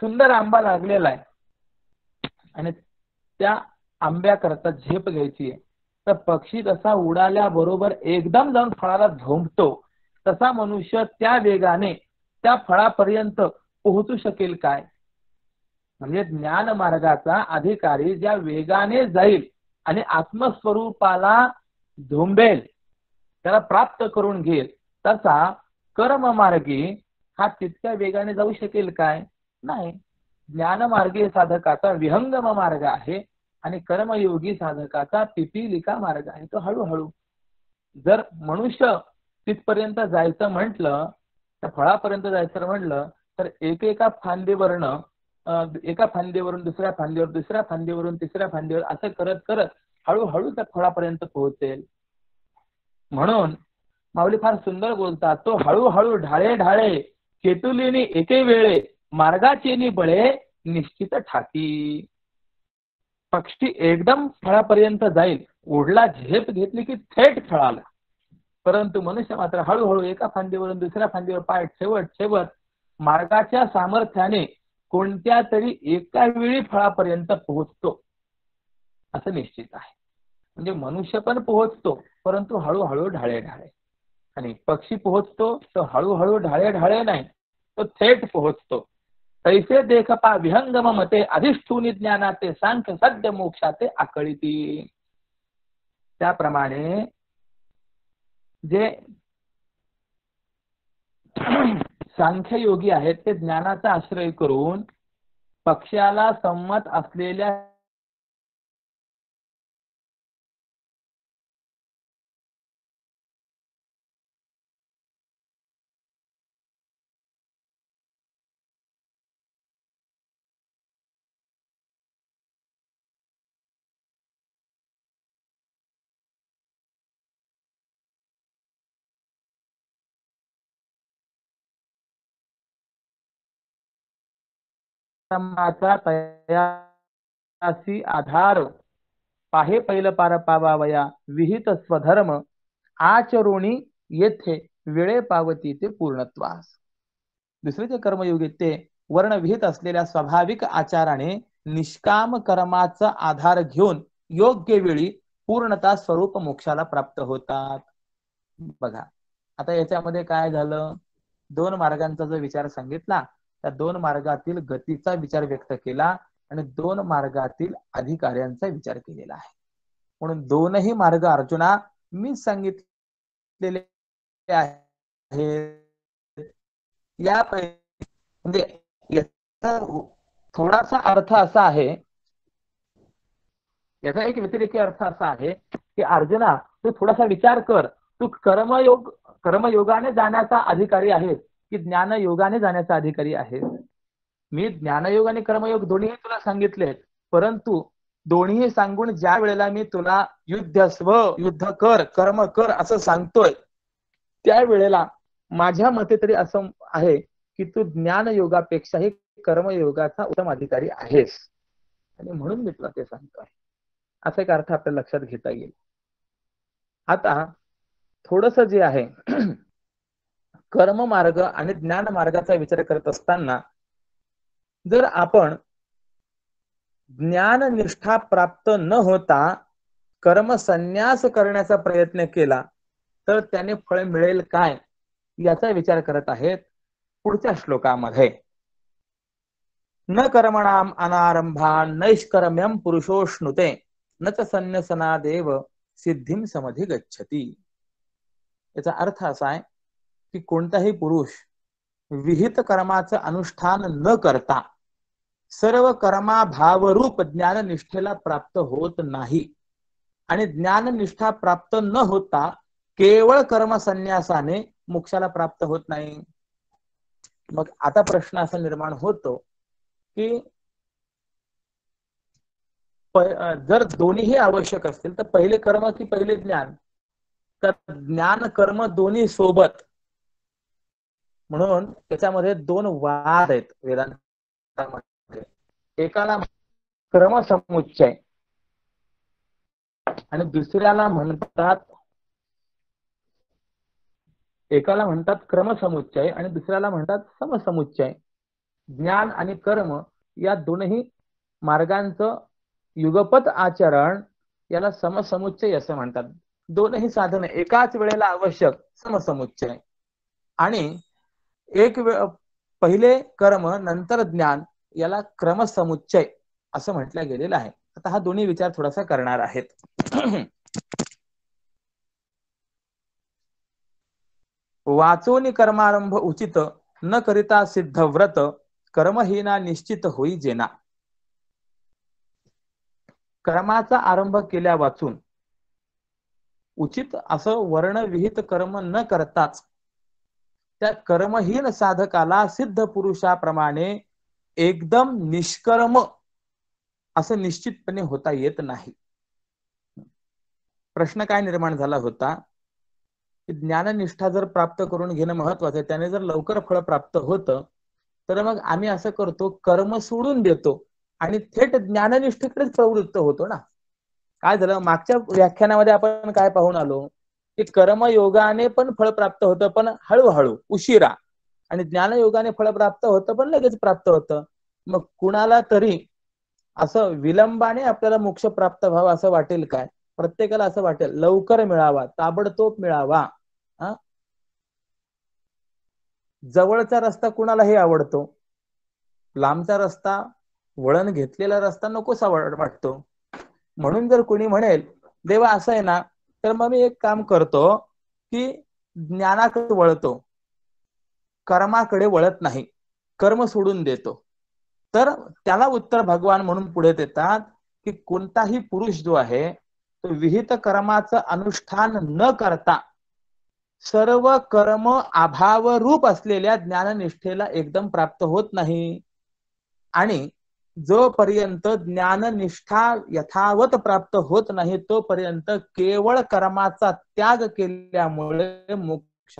सुंदर आंबा लागलेला आहे आणि त्या आंब्याकरता झेप घ्यायची आहे, तर पक्षी तसा उडाल्याबरोबर एकदम जाऊन फळाला झोंबतो, तसा मनुष्य त्या वेगाने त्या फळापर्यंत पोहोचू शकेल काय? म्हणजे ज्ञान मार्गाचा अधिकारी ज्या वेगाने जाईल आणि आत्मस्वरूपाला झोंबेल, त्याला प्राप्त करून घेईल, तसा कर्ममार्गी हा तितक्या वेगाने जाऊ शकेल काय? नाही. ज्ञानमार्गी साधकाचा विहंगम मार्ग आहे आणि कर्मयोगी साधकाचा पिपीलिका मार्ग आहे, तो हळूहळू. जर मनुष्य तिथपर्यंत जायचं म्हटलं, त्या फळापर्यंत जायचं म्हटलं, तर एकेका फांदीवरनं एका फांदीवरून दुसऱ्या फांदीवर, दुसऱ्या फांदीवरून तिसऱ्या फांदीवर असं करत करत हळूहळू त्या फळापर्यंत पोहोचेल. म्हणून माऊली फार सुंदर बोलतात, तो हळूहळू ढाळे ढाळे केतुलीनी एके वेळे मार्गाचेनी बळे निश्चित ठाकी. पक्षी एकदम फळापर्यंत जाईल, उडला झेप घेतली की थेट फळाला, परंतु मनुष्य मात्र हळूहळू एका फांदीवरून दुसऱ्या फांदीवर पाय ठेवत ठेवत मार्गाच्या सामर्थ्याने कोणत्या तरी एका वेळी फळापर्यंत पोहोचतो असं निश्चित आहे. म्हणजे मनुष्य पण पोहोचतो, परंतु हळूहळू ढाळे ढाळे, आणि पक्षी पोहोचतो तो हळूहळू ढाळे ढाळे नाही, तो थेट पोहोचतो. तैसे देखपा विहंगम मते अधिष्ठूनी ज्ञानाते सांख्य सद्य मोक्षाते आकळिती. त्याप्रमाणे जे सांख्ययोगी आहेत ते ज्ञानाचा आश्रय करून पक्षाला संमत असलेल्या तयासी आधार पाहे पैल पार पावावया विहित स्वधर्म आचरोणी येथे वेळे पावती ते पूर्णत्वास. दुसरे जे कर्मयोगी ते वर्णविहित असलेल्या स्वाभाविक आचाराने निष्काम कर्माचा आधार घेऊन योग्य वेळी पूर्णता स्वरूप मोक्षाला प्राप्त होतात. बघा आता याच्यामध्ये काय झालं, दोन मार्गांचा जो विचार सांगितला, त्या दोन मार्गातील गतीचा विचार व्यक्त केला आणि दोन मार्गातील अधिकाऱ्यांचा विचार केलेला आहे. म्हणून दोनही मार्ग अर्जुना मी सांगितलेले आहेत. या म्हणजे याचा थोडासा अर्थ असा आहे, याचा एक व्यतिरिक्त अर्थ असा आहे की अर्जुना तू थोडासा विचार कर, तू कर्मयोगाने जाण्याचा अधिकारी आहेस की ज्ञानयोगाने जाण्याचा अधिकारी आहेस. मी ज्ञानयोग आणि कर्मयोग दोन्ही तुला सांगितलेत, परंतु दोन्ही सांगून ज्या वेळेला मी तुला युद्ध कर, कर्म कर असं सांगतोय, त्यावेळेला माझ्या मते तरी असं आहे की तू ज्ञानयोगापेक्षाही कर्मयोगाचा उत्तम अधिकारी आहेस, आणि म्हणून मी तुला ते सांगतोय. असा एक अर्थ आपल्या लक्षात घेता येईल. आता थोडस जे आहे कर्म मार्ग आणि ज्ञान मार्गाचा विचार करत असताना जर आपण ज्ञान निष्ठा प्राप्त न होता कर्म संन्यास करण्याचा प्रयत्न केला तर त्याने फळ मिळेल काय याचा विचार करत आहेत पुढच्या श्लोकामध्ये. न कर्मणाम अनारंभा नैष्कर्म्यम पुरुषोष्णुते न च संन्यसनादेव सिद्धीम समधी गच्छति. याचा अर्थ असा आहे की कोणताही पुरुष विहित कर्माचं अनुष्ठान न करता सर्व कर्माभावरूप ज्ञाननिष्ठेला प्राप्त होत नाही, आणि ज्ञाननिष्ठा प्राप्त न होता केवळ कर्म संन्यासाने मोक्षाला प्राप्त होत नाही. मग आता प्रश्न असा निर्माण होतो की जर दोन्हीही आवश्यक असतील तर पहिले कर्म की पहिले ज्ञान, तर ज्ञान कर्म दोन्ही सोबत. म्हणून त्याच्यामध्ये दोन वाद आहेत वेदांतामध्ये. एकाला क्रमसमुच्चय आणि दुसऱ्याला म्हणतात क्रमसमुच्चय आणि दुसऱ्याला म्हणतात समसमुच्चय. ज्ञान आणि कर्म या दोनही मार्गांचं युगपत आचरण याला समसमुच्चय असं म्हणतात. दोनही साधने एकाच वेळेला आवश्यक समसमुच्चय. आणि पहिले कर्म नंतर ज्ञान याला क्रमसमुच्चय असं म्हटलं गेलेलं आहे. आता हा दोन्ही विचार थोडासा करणार आहेत. वाचोनी कर्मारंभ उचित न करिता सिद्ध व्रत कर्महीना निश्चित होई जेना. कर्माचा आरंभ केल्या वाचून उचित असं वर्णविहित कर्म न करताच त्या कर्महीन साधकाला सिद्ध पुरुषाप्रमाणे एकदम निष्कर्म असं निश्चितपणे होता येत नाही. प्रश्न काय निर्माण झाला होता की ज्ञाननिष्ठा जर प्राप्त करून घेणं महत्वाचं आहे, त्याने जर लवकर फळ प्राप्त होतं तर मग आम्ही असं करतो कर्म सोडून देतो आणि थेट ज्ञाननिष्ठेकडेच प्रवृत्त होतो ना. काय झालं मागच्या व्याख्यानामध्ये आपण काय पाहून आलो की कर्मयोगाने पण फळ प्राप्त होतं पण हळूहळू उशिरा, आणि ज्ञानयोगाने फळ प्राप्त होतं पण लगेच प्राप्त होतं. मग कुणाला तरी असं विलंबाने आपल्याला मोक्ष प्राप्त व्हावा असं वाटेल काय? प्रत्येकाला असं वाटेल लवकर मिळावा, ताबडतोब मिळावा. जवळचा रस्ता कुणालाही आवडतो, लांबचा रस्ता वळण घेतलेला रस्ता नकोसा वाटतो. म्हणून जर कोणी म्हणेल देवा असं आहे ना, तर मग मी एक काम करतो की ज्ञानाकडे वळतो, कर्माकडे वळत नाही, कर्म सोडून देतो, तर त्याला उत्तर भगवान म्हणून पुढे देतात की कोणताही पुरुष जो आहे तो विहित कर्माचं अनुष्ठान न करता सर्व कर्म अभाव रूप असलेल्या ज्ञाननिष्ठेला एकदम प्राप्त होत नाही. आणि जोपर्यंत ज्ञाननिष्ठा यथावत प्राप्त होत नाही तोपर्यंत केवळ कर्माचा त्याग केल्यामुळे मोक्ष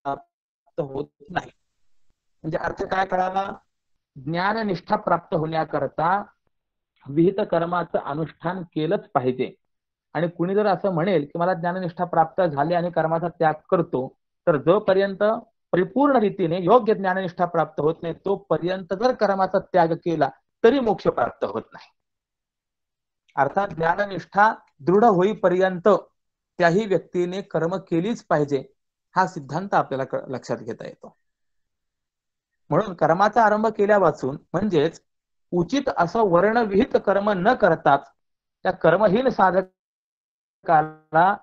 प्राप्त होत नाही. म्हणजे अर्थ काय कळाला? ज्ञाननिष्ठा प्राप्त होण्याकरता विहित कर्माचं अनुष्ठान केलंच पाहिजे. आणि कुणी जर असं म्हणेल की मला ज्ञाननिष्ठा प्राप्त झाली आणि कर्माचा त्याग करतो, तर जोपर्यंत परिपूर्ण रीतीने योग्य ज्ञाननिष्ठा प्राप्त होत नाही तोपर्यंत जर कर्माचा त्याग केला तरी मोक्ष प्राप्त होत नाही. अर्थात ज्ञाननिष्ठा दृढ होईपर्यंत त्याही व्यक्तीने कर्म केलीच पाहिजे, हा सिद्धांत आपल्याला लक्षात घेता येतो. म्हणून कर्माचा आरंभ केल्या वाचून म्हणजेच उचित असं वर्णविहित कर्म न करताच त्या कर्महीन साधकाला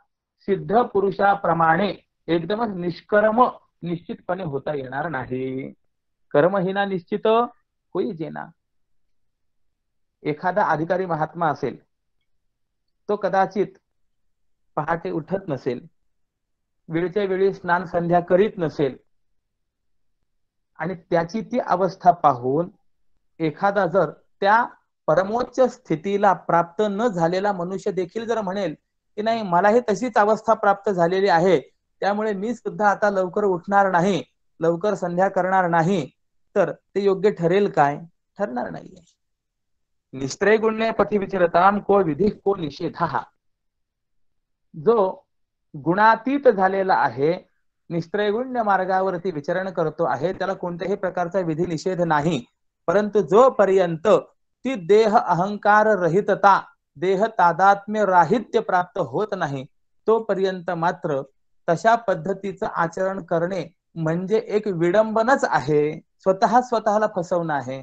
सिद्ध पुरुषाप्रमाणे एकदमच निष्कर्म निश्चितपणे होता येणार नाही. कर्महीना निश्चित होई जेना. एखादा अधिकारी महात्मा असेल, तो कदाचित पहाटे उठत नसेल, वेळच्या वेळी स्नान संध्या करीत नसेल, आणि त्याची ती अवस्था पाहून एखादा जर त्या परमोच्च स्थितीला प्राप्त न झालेला मनुष्य देखील जर म्हणेल की नाही मलाही तशीच अवस्था प्राप्त झालेली आहे, त्यामुळे मी सुद्धा आता लवकर उठणार नाही, लवकर संध्या करणार नाही, तर ते योग्य ठरेल काय? ठरणार नाहीये. निस्त्रय गुण्य पथि विचरताम को विधी को निषेधा. जो गुणातीत झालेला आहे, निस्त्रयगुण्य मार्गावरती विचरण करतो आहे, त्याला कोणत्याही प्रकारचा विधी निषेध नाही. परंतु जोपर्यंत ती देह अहंकार रहितता, देह तादात्म्य राहित्य प्राप्त होत नाही तोपर्यंत मात्र तशा पद्धतीचं आचरण करणे म्हणजे एक विडंबनच आहे, स्वतःला फसवणं आहे.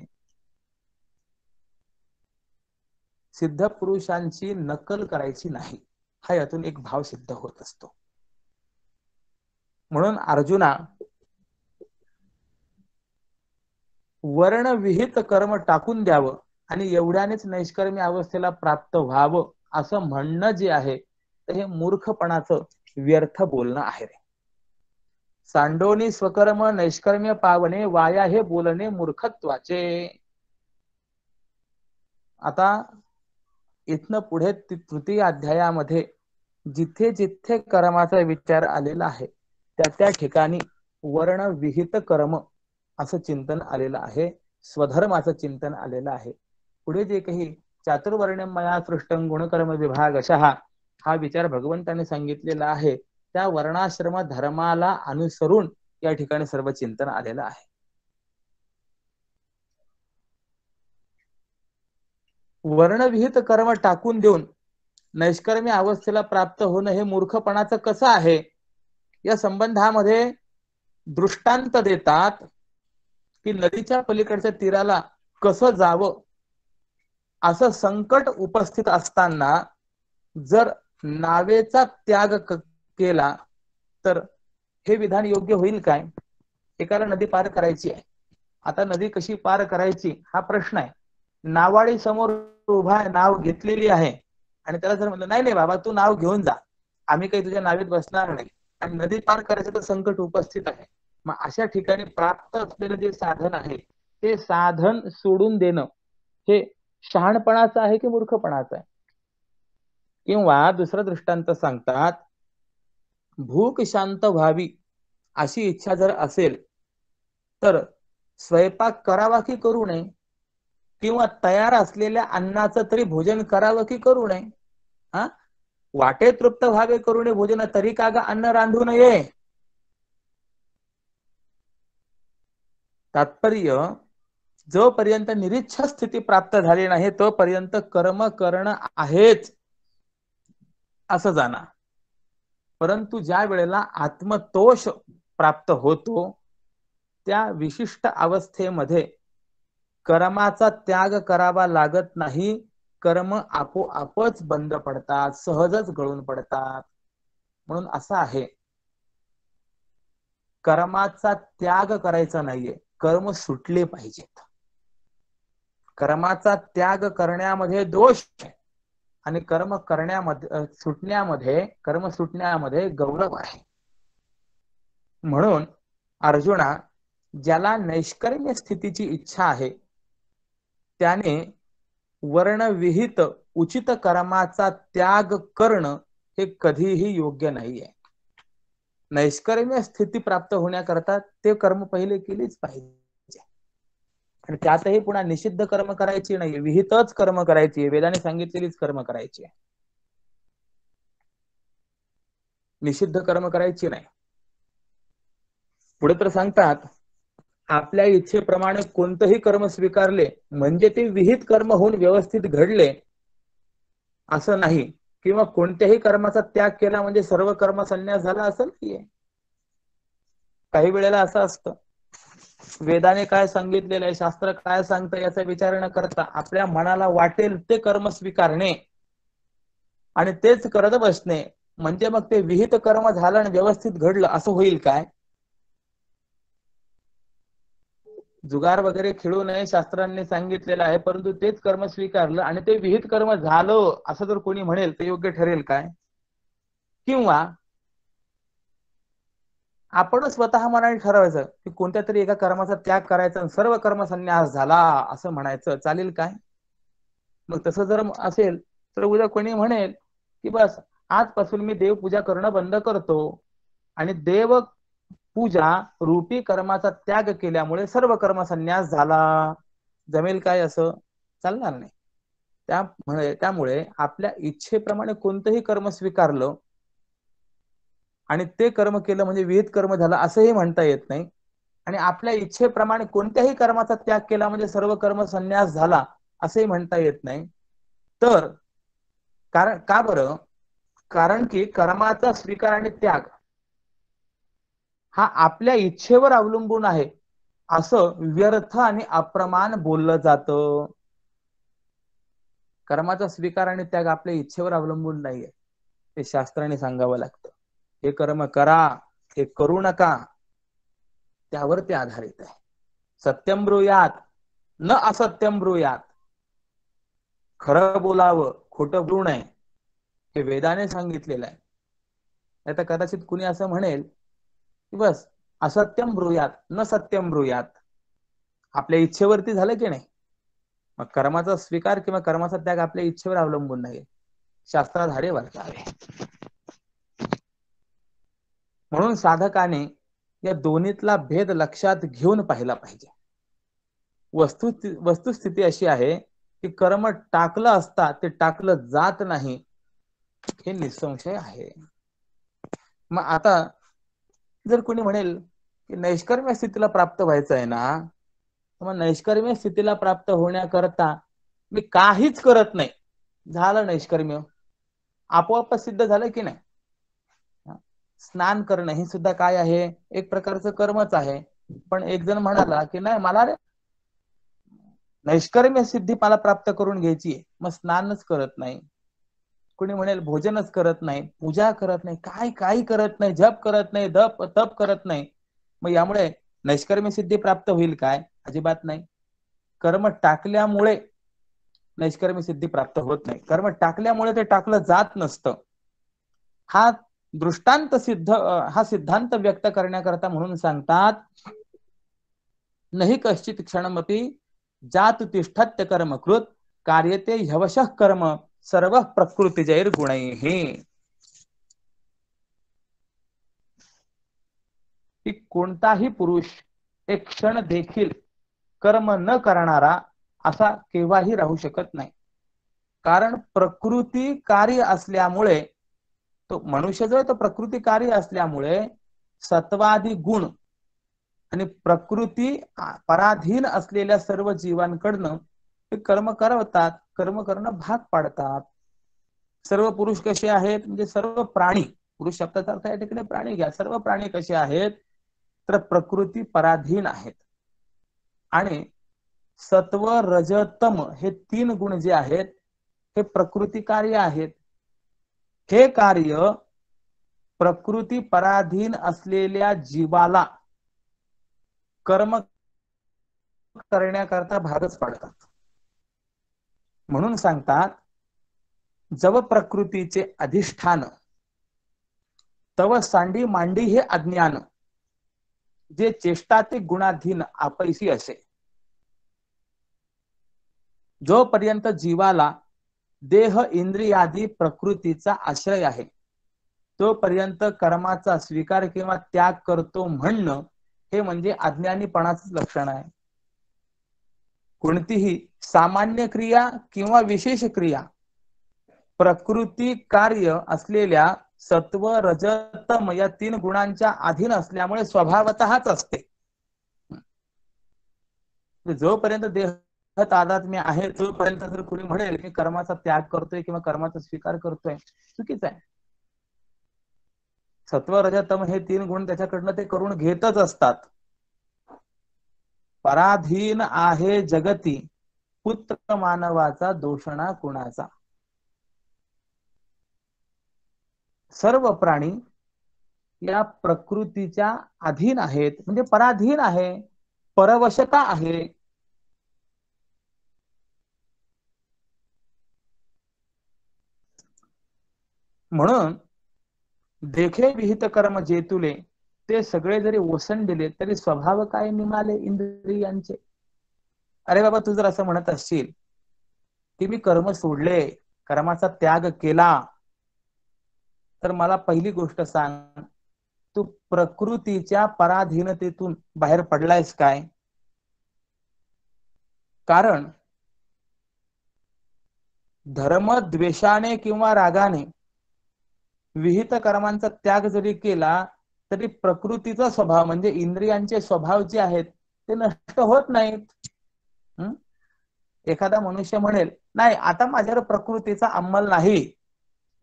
सिद्ध पुरुषांची नकल करायची नाही, हा यातून एक भाव सिद्ध होत असतो. म्हणून अर्जुना, वर्णविहित कर्म टाकून द्यावं आणि एवढ्यानेच नैष्कर्म्य अवस्थेला प्राप्त व्हावं असं म्हणणं जे आहे तर हे मूर्खपणाचं व्यर्थ बोलणं आहे रे. सांडोनी स्वकर्म नैष्कर्म्य पावणे, वाया हे बोलणे मूर्खत्वाचे. आता इथनं पुढे तृतीय अध्यायामध्ये जिथे जिथे कर्माचा विचार आलेला आहे त्या त्या ठिकाणी वर्णविहित कर्म असं चिंतन आलेलं आहे, स्वधर्माचं चिंतन आलेलं आहे. पुढे जे काही चातुर्वर्ण्यम मया सृष्टं गुणकर्म विभागशः हा विचार भगवंताने सांगितलेला आहे, त्या वर्णाश्रम धर्माला अनुसरून या ठिकाणी सर्व चिंतन आलेलं आहे. वर्णविहित कर्म टाकून देऊन नैष्कर्म्य अवस्थेला प्राप्त होणं हे मूर्खपणाचं कसं आहे, या संबंधामध्ये दृष्टांत देतात की नदीच्या पलीकडच्या तीराला कसं जावं असं संकट उपस्थित असताना जर नावेचा त्याग केला तर हे विधान योग्य होईल काय? एकाला नदी पार करायची आहे, आता नदी कशी पार करायची हा प्रश्न आहे. नावाडी समोर उभा आहे, नाव घेतलेली आहे, आणि त्याला जर म्हणलं नाही नाही बाबा तू नाव घेऊन जा, आम्ही काही तुझ्या नावेत बसणार नाही, आणि नदी पार करायचं तर संकट उपस्थित आहे, मग अशा ठिकाणी प्राप्त असलेलं जे साधन आहे ते साधन सोडून देणं हे शहाणपणाचं आहे की मूर्खपणाचं आहे? किंवा दुसरा दृष्टांत सांगतात, भूक शांत व्हावी अशी इच्छा जर असेल तर स्वयंपाक करावा की करू नये, किंवा तयार असलेल्या अन्नाचं तरी भोजन करावं की करू नये? हा, वाटे तृप्त व्हावे करू नये भोजन, तरी का ग अन्न रांधू नये? तात्पर्य, जोपर्यंत निरीच्छ स्थिती प्राप्त झाली नाही तोपर्यंत कर्म करणं आहेच असं जाणा. परंतु ज्या वेळेला आत्मतोष प्राप्त होतो त्या विशिष्ट अवस्थेमध्ये कर्माचा त्याग करावा लागत नाही, कर्म आपोआपच बंद पडतात, सहजच गळून पडतात. म्हणून असं आहे, कर्माचा त्याग करायचा नाहीये, कर्म सुटले पाहिजेत. कर्माचा त्याग करण्यामध्ये दोष आणि कर्म करण्यामध्ये कर्म सुटण्यामध्ये गौरव आहे. म्हणून अर्जुना, ज्याला नैष्कर्म्य स्थितीची इच्छा आहे त्याने वर्णविहित उचित कर्माचा त्याग करणं हे कधीही योग्य नाहीये. नैष्कर्म्य स्थिती प्राप्त होण्याकरता ते कर्म पहिले केलेच पाहिजे, आणि त्यातही पुन्हा निषिद्ध कर्म करायची नाही, विहितच कर्म करायची, वेदाने सांगितलेलीच कर्म करायची, निषिद्ध कर्म करायची नाही. पुढे तर सांगतात, आपल्या इच्छेप्रमाणे कोणतंही कर्म स्वीकारले म्हणजे ते विहित कर्म होऊन व्यवस्थित घडले असं नाही, किंवा कोणत्याही कर्माचा त्याग केला म्हणजे सर्व कर्म संन्यास झाला असं नाहीये. काही वेळेला असं असतं, वेदाने काय सांगितलेलं आहे, शास्त्र काय सांगतं याचा विचार न करता आपल्या मनाला वाटेल ते कर्म स्वीकारणे आणि तेच करत बसणे म्हणजे मग ते विहित कर्म झालं आणि व्यवस्थित घडलं असं होईल काय? जुगार वगैरे खेळू नये शास्त्रांनी सांगितलेलं आहे, परंतु तेच कर्म स्वीकारलं आणि ते विहित कर्म झालं असं जर कोणी म्हणेल ते योग्य ठरेल काय? किंवा आपण स्वतः मनाने ठरवायचं की कोणत्या तरी एका कर्माचा त्याग करायचा आणि सर्व कर्म संन्यास झाला असं म्हणायचं, चालेल काय? मग तसं जर असेल तर उद्या कोणी म्हणेल की बस आजपासून मी देवपूजा करणं बंद करतो आणि देव पूजा रूपी कर्माचा त्याग केल्यामुळे सर्व कर्म संन्यास झाला, जमेल काय? असं चालणार नाही. त्यामुळे आपल्या इच्छेप्रमाणे कोणतंही कर्म स्वीकारलं आणि ते कर्म केलं म्हणजे विहित कर्म झालं असंही म्हणता येत नाही, आणि आपल्या इच्छेप्रमाणे कोणत्याही कर्माचा त्याग केला म्हणजे सर्व कर्म संन्यास झाला असंही म्हणता येत नाही. तर कारण का बरं? कारण की कर्माचा स्वीकार आणि त्याग हा आपल्या इच्छेवर अवलंबून आहे असं व्यर्थ आणि अप्रमाण बोललं जातं. कर्माचा स्वीकार आणि त्याग आपल्या इच्छेवर अवलंबून नाहीये, ते शास्त्राने सांगावं लागतं. हे कर्म करा, हे करू नका, त्यावर ते आधारित आहे. सत्यम ब्रूयात न असत्यम ब्रूयात, खरं बोलावं खोटं बोलू नये, हे वेदाने सांगितलेलं आहे. आता कदाचित कुणी असं म्हणेल की बस असत्यम ब्रूयात न सत्यम ब्रूयात, आपल्या इच्छेवरती झालं की नाही? मग कर्माचा स्वीकार किंवा कर्माचा त्याग आपल्या इच्छेवर अवलंबून नाही, शास्त्राधारे वर्तावे. म्हणून साधकाने या दोन्हीतला भेद लक्षात घेऊन पाहिला पाहिजे. वस्तुस्थिती अशी आहे की कर्म टाकलं असता ते टाकलं जात नाही, हे निसंशय आहे. मग आता जर कोणी म्हणेल की नैष्कर्म्य स्थितीला प्राप्त व्हायचं आहे ना, मग नैष्कर्म्य स्थितीला प्राप्त होण्याकरता मी काहीच करत नाही, झालं नैष्कर्म्य, आपोआप सिद्ध झालं की नाही. स्नान करणं हे सुद्धा काय आहे, एक प्रकारचं कर्मच आहे. पण एक जण म्हणाला की नाही, मला रे नैष्कर्म्य सिद्धी मला प्राप्त करून घ्यायची आहे, मग स्नानच करत नाही. कोणी म्हणेल भोजनच करत नाही, पूजा करत नाही, काही करत नाही, जप करत नाही, तप करत नाही, मग यामुळे नैष्कर्म्य सिद्धी प्राप्त होईल काय? अजिबात नाही. कर्म टाकल्यामुळे नैष्कर्म्य सिद्धी प्राप्त होत नाही, कर्म टाकल्यामुळे ते टाकलं जात नसतं. हा दृष्टांत सिद्ध, हा सिद्धांत व्यक्त करण्याकरता म्हणून सांगतात, नहि कश्चित क्षणमपि जात तिष्ठत्य कर्मकृत कार्यते ह्यवशः कर्म सर्व प्रकृतिजैर गुणैः. की कोणताही पुरुष एक क्षण देखील कर्म न करणारा असा केव्हाही राहू शकत नाही. कारण प्रकृती कार्य असल्यामुळे, तो मनुष्य जो तो प्रकृती कार्य असल्यामुळे सत्वादी गुण आणि प्रकृती पराधीन असलेल्या सर्व जीवांकडनं ते कर्म करवतात, कर्म करणं भाग पाडतात. सर्व पुरुष कसे आहेत, म्हणजे सर्व प्राणी, पुरुष शब्दाचा अर्थ या ठिकाणी प्राणी घ्या, सर्व प्राणी कसे आहेत तर प्रकृती पराधीन आहेत. आणि सत्व रजतम हे 3 गुण जे आहेत हे प्रकृती कार्य आहेत. हे कार्य प्रकृती पराधीन असलेल्या जीवाला कर्म करण्याकरता भागच पाडतात. म्हणून सांगतात, जव प्रकृतीचे अधिष्ठान तव सांडी मांडी हे अज्ञान, जे चेष्टाते गुणाधीन आपैसी असे. जोपर्यंत जीवाला देह इंद्रियादी प्रकृतीचा आश्रय आहे, तोपर्यंत कर्माचा स्वीकार किंवा त्याग करतो म्हणणं हे म्हणजे अज्ञानीपणाचं लक्षण आहे. कोणतीही सामान्य क्रिया किंवा विशेष क्रिया प्रकृती कार्य असलेल्या सत्व रजतम या 3 गुणांच्या अधीन असल्यामुळे स्वभावतःच असते. जोपर्यंत देह तादात्म्य आहे तोपर्यंत जर कोणी म्हणेल की कर्माचा त्याग करतोय किंवा कर्माचा स्वीकार करतोय, चुकीचं आहे. सत्व रजतम हे 3 गुण त्याच्याकडनं ते करून घेतच असतात. पराधीन आहे जगती पुत्र मानवाचा दोषणा कुणाचा. सर्व प्राणी या प्रकृतीच्या अधीन आहेत, म्हणजे पराधीन आहे, परवशता आहे. म्हणून देखे विहित कर्म जे तुले, ते सगळे जरी ओसंडले तरी स्वभाव काय निमाले इंद्रियांचे. अरे बाबा, तू जर असं म्हणत असशील की मी कर्म सोडले, कर्माचा त्याग केला, तर मला पहिली गोष्ट सांग, तू प्रकृतीच्या पराधीनतेतून बाहेर पडलायस काय? कारण धर्म द्वेषाने किंवा रागाने विहित कर्मांचा त्याग जरी केला तरी प्रकृतीचा स्वभाव म्हणजे इंद्रियांचे स्वभाव जे आहेत ते नष्ट होत नाहीत. एखादा मनुष्य म्हणेल, नाही आता माझ्यावर प्रकृतीचा अंमल नाही,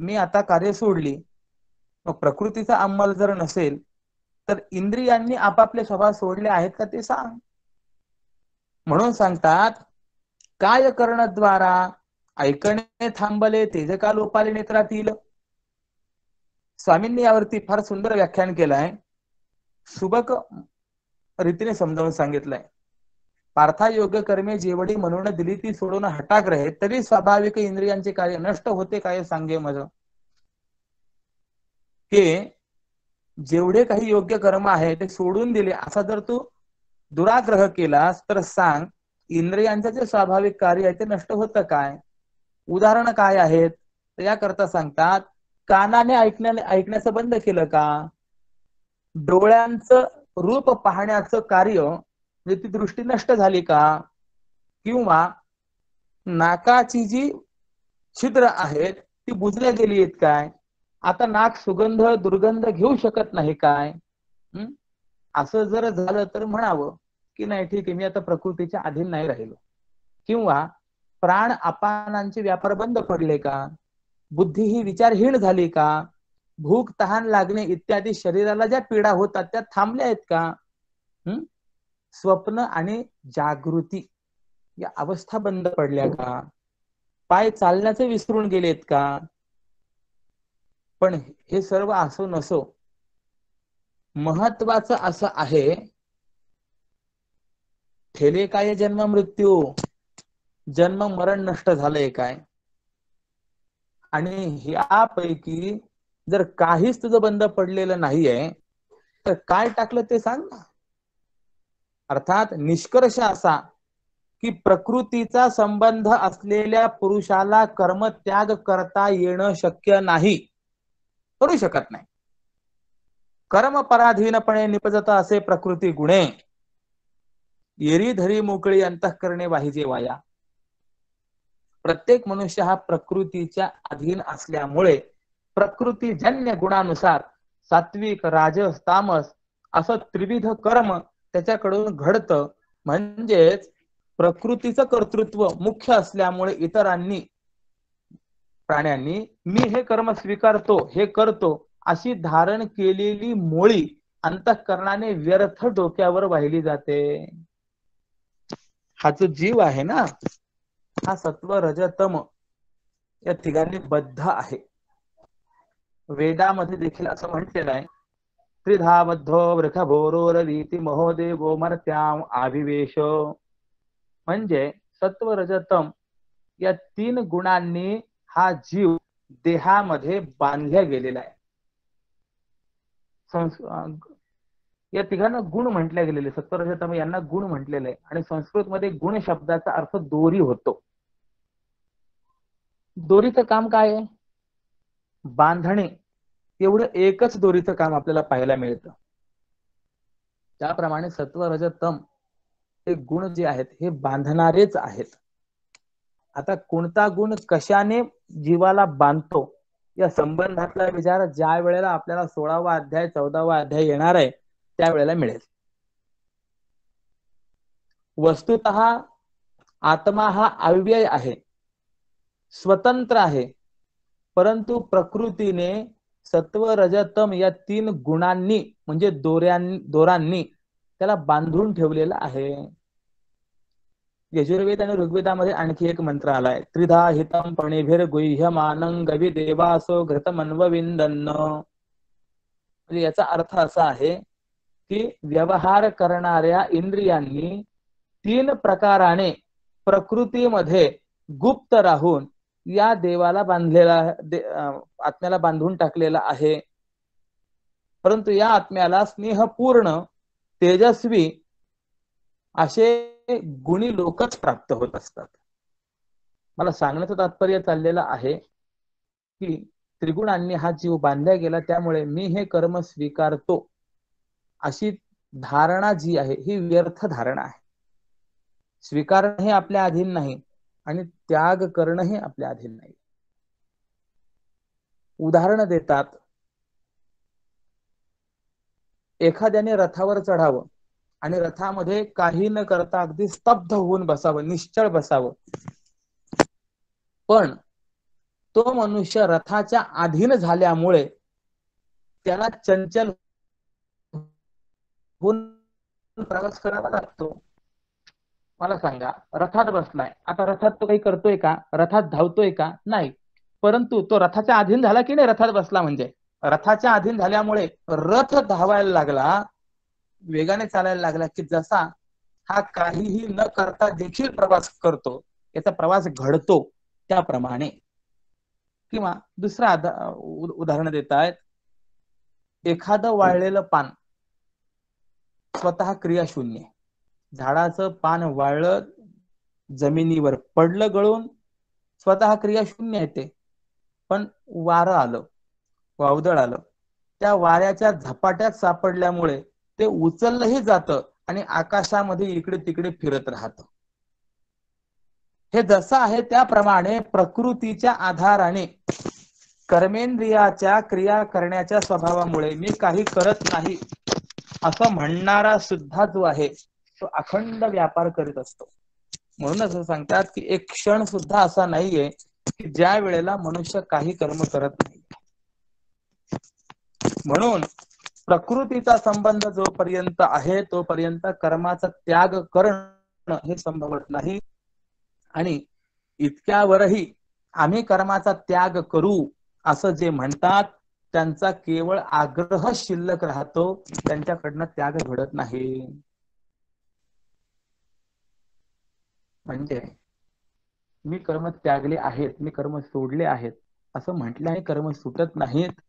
मी आता कार्य सोडली. मग प्रकृतीचा अंमल जर नसेल तर इंद्रियांनी आपापले स्वभाव सोडले आहेत का ते सांग. म्हणून सांगतात, काय करणद्वारा ऐकणे थांबले तेज का लोपाले नेत्रातील. स्वामींनी यावरती फार सुंदर व्याख्यान केलंय, सुबक रीतीने समजावून सांगितलंय. पार्था योग्य कर्मे जेवढी म्हणून दिली ती सोडून हटाग्रहे, तरी स्वाभाविक इंद्रियांचे कार्य नष्ट होते काय सांगे मज. की जेवढे काही योग्य कर्म आहे ते सोडून दिले असा जर तू दुराग्रह केलास तर सांग, इंद्रियांचे जे स्वाभाविक कार्य आहे ते नष्ट होतं काय? उदाहरण काय आहेत तर याकरता सांगतात, कानाने ऐकण्याचं बंद केलं का? डोळ्यांचं रूप पाहण्याचं कार्य म्हणजे ती दृष्टी नष्ट झाली का? किंवा नाकाची जी छिद्र आहेत ती बुजल्या गेली आहेत काय? आता नाक सुगंध दुर्गंध घेऊ शकत नाही काय? असं जर झालं तर म्हणावं की नाही ठीक आहे, मी आता प्रकृतीच्या अधीन नाही राहिलो. किंवा प्राण अपानांचे व्यापार बंद पडले का? बुद्धी ही विचारहीन झाली का? भूक तहान लागणे इत्यादी शरीराला ज्या पीडा होतात त्या थांबल्या आहेत का? स्वप्न आणि जागृती या अवस्था बंद पडल्या का? पाय चालण्याचे विसरून गेलेत का? पण हे सर्व असो नसो, महत्वाचं असं आहे, ठेले काय जन्म मृत्यू, जन्म मरण नष्ट झालंय काय? आणि यापैकी जर काहीच तुझं बंद पडलेलं नाहीये तर काय टाकलं ते सांग ना. अर्थात निष्कर्ष असा की प्रकृतीचा संबंध असलेल्या पुरुषाला कर्मत्याग करता येणं शक्य नाही, करू शकत नाही. कर्म पराधीनपणे निपजत असे प्रकृती गुणे, येरी धरी मोकळी अंतःकरणे वाहिजे वाया. प्रत्येक मनुष्य हा प्रकृतीच्या अधीन असल्यामुळे प्रकृतीजन्य गुणानुसार सात्विक, राजस, तामस असं त्रिविध कर्म त्याच्याकडून घडतं. म्हणजेच प्रकृतीचं कर्तृत्व मुख्य असल्यामुळे इतरांनी, प्राण्यांनी मी हे कर्म स्वीकारतो, हे करतो अशी धारण केलेली मोळी अंतःकरणाने व्यर्थ डोक्यावर वाहिली जाते. हा जो जीव आहे ना, हा सत्व रजतम या तिघांनी बद्ध आहे. वेदामध्ये देखील असं म्हटलेलं आहे, त्रिधा बद्धो वृखभोरोरवीति महोदेवो मर्त्याम आविवेश. म्हणजे सत्व रजतम या तीन गुणांनी हा जीव देहामध्ये बांधल्या गेलेला आहे. या तिघांना गुण म्हटले गेलेले, सत्व रजतम यांना गुण म्हटलेले आहे. आणि संस्कृत मध्ये गुण शब्दाचा अर्थ दोरी होतो. दोरीचं काम काय आहे? बांधणे. एवढं एकच दोरीचं काम आपल्याला पाहायला मिळतं. त्याप्रमाणे सत्व रजतम हे गुण जे आहेत हे बांधणारेच आहेत. आता कोणता गुण कशाने जीवाला बांधतो या संबंधातला विचार ज्या वेळेला आपल्याला 16वा अध्याय 14वा अध्याय येणार आहे त्यावेळेला मिळेल. वस्तुतः आत्मा हा अव्यय आहे, स्वतंत्र आहे, परंतु प्रकृतीने सत्व रजतम या तीन गुणांनी म्हणजे दोरांनी त्याला बांधून ठेवलेला आहे. यजुर्वेद आणि ऋग्वेदामध्ये आणखी एक मंत्र आलाय, त्रिधा हितम पणिभिर गुह्यमानं गवी देवासो घृतमन्वविंदन्न. म्हणजे याचा अर्थ असा आहे की व्यवहार करणाऱ्या इंद्रियांनी तीन प्रकाराने प्रकृतीमध्ये गुप्त राहून या देवाला बांधलेला, आत्म्याला बांधून टाकलेला आहे. परंतु या आत्म्याला स्नेहपूर्ण, तेजस्वी असे गुणी लोकच प्राप्त होत असतात. मला सांगण्याचं तात्पर्य चाललेलं आहे की त्रिगुणांनी हा जीव बांधला गेला, त्यामुळे मी हे कर्म स्वीकारतो अशी धारणा जी आहे ही व्यर्थ धारणा आहे. स्वीकारण हे आपल्या अधीन नाही आणि त्याग करणं हे आपल्या अधीन नाही. उदाहरण देतात, एखाद्याने रथावर चढावं आणि रथामध्ये काही न करता अगदी स्तब्ध होऊन बसावं, निश्चळ बसावं. पण तो मनुष्य रथाच्या अधीन झाल्यामुळे त्याला चंचल होऊन प्रवास करावा लागतो. मला सांगा, रथात बसलाय, आता रथात तो काही करतोय का? रथात धावतोय का? नाही. परंतु तो रथाच्या अधीन झाला की नाही? रथात बसला म्हणजे रथाच्या अधीन झाल्यामुळे रथ धावायला लागला, वेगाने चालायला लागला की जसा हा काहीही न करता देखील प्रवास करतो, याचा प्रवास घडतो, त्याप्रमाणे. किंवा दुसरा उदाहरण देत आहेत, एखादं वाळलेलं पान स्वतः क्रियाशून्य, झाडाचं पान वाळलं, जमिनीवर पडलं गळून, स्वतः क्रियाशून्य आहे ते. पण वारं आलं, वावदळ आलं, त्या वाऱ्याच्या झपाट्यात सापडल्यामुळे ते उचललंही जातं आणि आकाशामध्ये इकडे तिकडे फिरत राहतं. हे जसं आहे त्याप्रमाणे प्रकृतीच्या आधाराने कर्मेंद्रियाच्या क्रिया करण्याच्या स्वभावामुळे मी काही करत नाही असं म्हणणारा सुद्धा जो आहे तो अखंड व्यापार करीत असतो. म्हणून असं सांगतात की एक क्षण सुद्धा असा नाहीये की ज्या वेळेला मनुष्य काही कर्म करत नाही. म्हणून प्रकृतीचा संबंध जोपर्यंत आहे तोपर्यंत कर्माचा त्याग करणं हे संभवत नाही. आणि इतक्यावरही आम्ही कर्माचा त्याग करू असं जे म्हणतात त्यांचा केवळ आग्रह शिल्लक राहतो, त्यांच्याकडनं त्याग घडत नाही. म्हणजे मी कर्म त्यागले आहेत, मी कर्म सोडले आहेत असं म्हटल्याने कर्म सुटत नाहीत.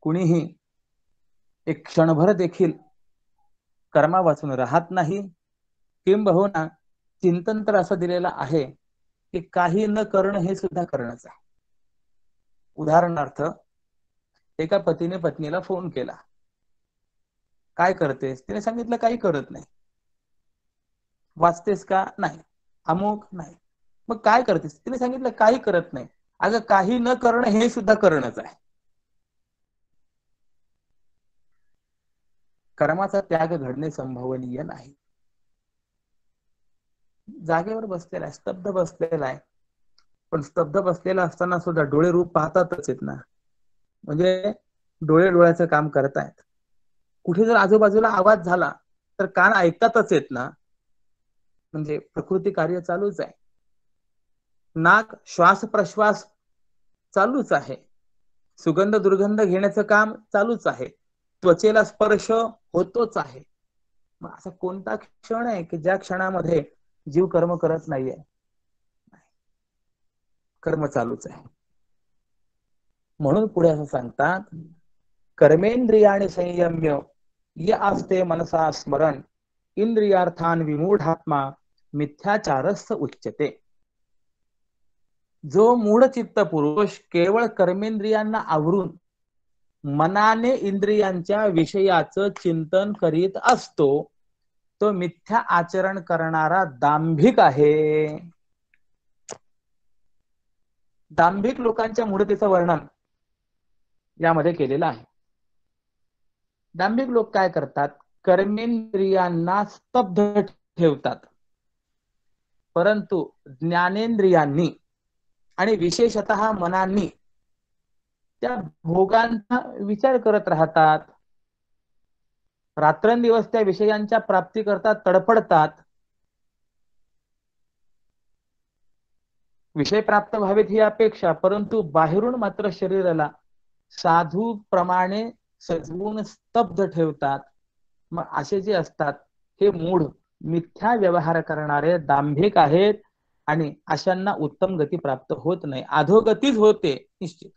कुणीही एक क्षणभर देखील कर्मापासून राहत नाही. किंबहुना चिंतन तर असं दिलेलं आहे की काही न करणं हे सुद्धा करणंच आहे. उदाहरणार्थ एका पतीने पत्नीला फोन केला, काय करतेस? तिने सांगितलं काही करत नाही. वाचतेस का? नाही. अमुक? नाही. मग काय करतेस? तिने सांगितलं काही करत नाही. अगं काही न करणं हे सुद्धा करणंच आहे. कर्माचा त्याग घडणे संभवनीय नाही. जागेवर बसलेला आहे, स्तब्ध बसलेला आहे, पण स्तब्ध बसलेला असताना सुद्धा डोळे रूप पाहतातच आहेत ना. म्हणजे डोळे डोळ्याचं काम करतायत. कुठे जर आजूबाजूला आवाज झाला तर कान ऐकतातच आहेत ना. म्हणजे प्रकृती कार्य चालूच आहे. नाक श्वास प्रश्वास चालूच आहे. सुगंध दुर्गंध घेण्याचं काम चालूच आहे. त्वचेला स्पर्श होतोच आहे. मग असा कोणता क्षण आहे की ज्या क्षणामध्ये जीव कर्म करत नाहीये? कर्म चालूच आहे. म्हणून पुढे असं सांगतात, कर्मेंद्रियाणि संयम्य य आस्ते मनसा स्मरण इंद्रियार्थान विमूढात्मा मिथ्याचारस्स उच्यते. जो मूढचित्त पुरुष केवळ कर्मेंद्रियांना आवरून मनाने इंद्रियांच्या विषयाचं चिंतन करीत असतो तो मिथ्या आचरण करणारा दांभिक आहे. दांभिक लोकांच्या मूढतेचं वर्णन यामध्ये केलेलं आहे. दांभिक लोक काय करतात? कर्मेंद्रियांना स्तब्ध ठेवतात, परंतु ज्ञानेंद्रियांनी आणि विशेषतः मनांनी त्या भोगांचा विचार करत राहतात. रात्रंदिवस त्या विषयांच्या प्राप्ती करता तडफडतात. विषय प्राप्त व्हावेत ही अपेक्षा, परंतु बाहेरून मात्र शरीराला साधू प्रमाणे सजवून स्तब्ध ठेवतात. मग असे जे असतात हे मूढ मिथ्या व्यवहार करणारे दांभिक आहेत आणि अशांना उत्तम गती प्राप्त होत नाही, अधोगतीच होते निश्चित.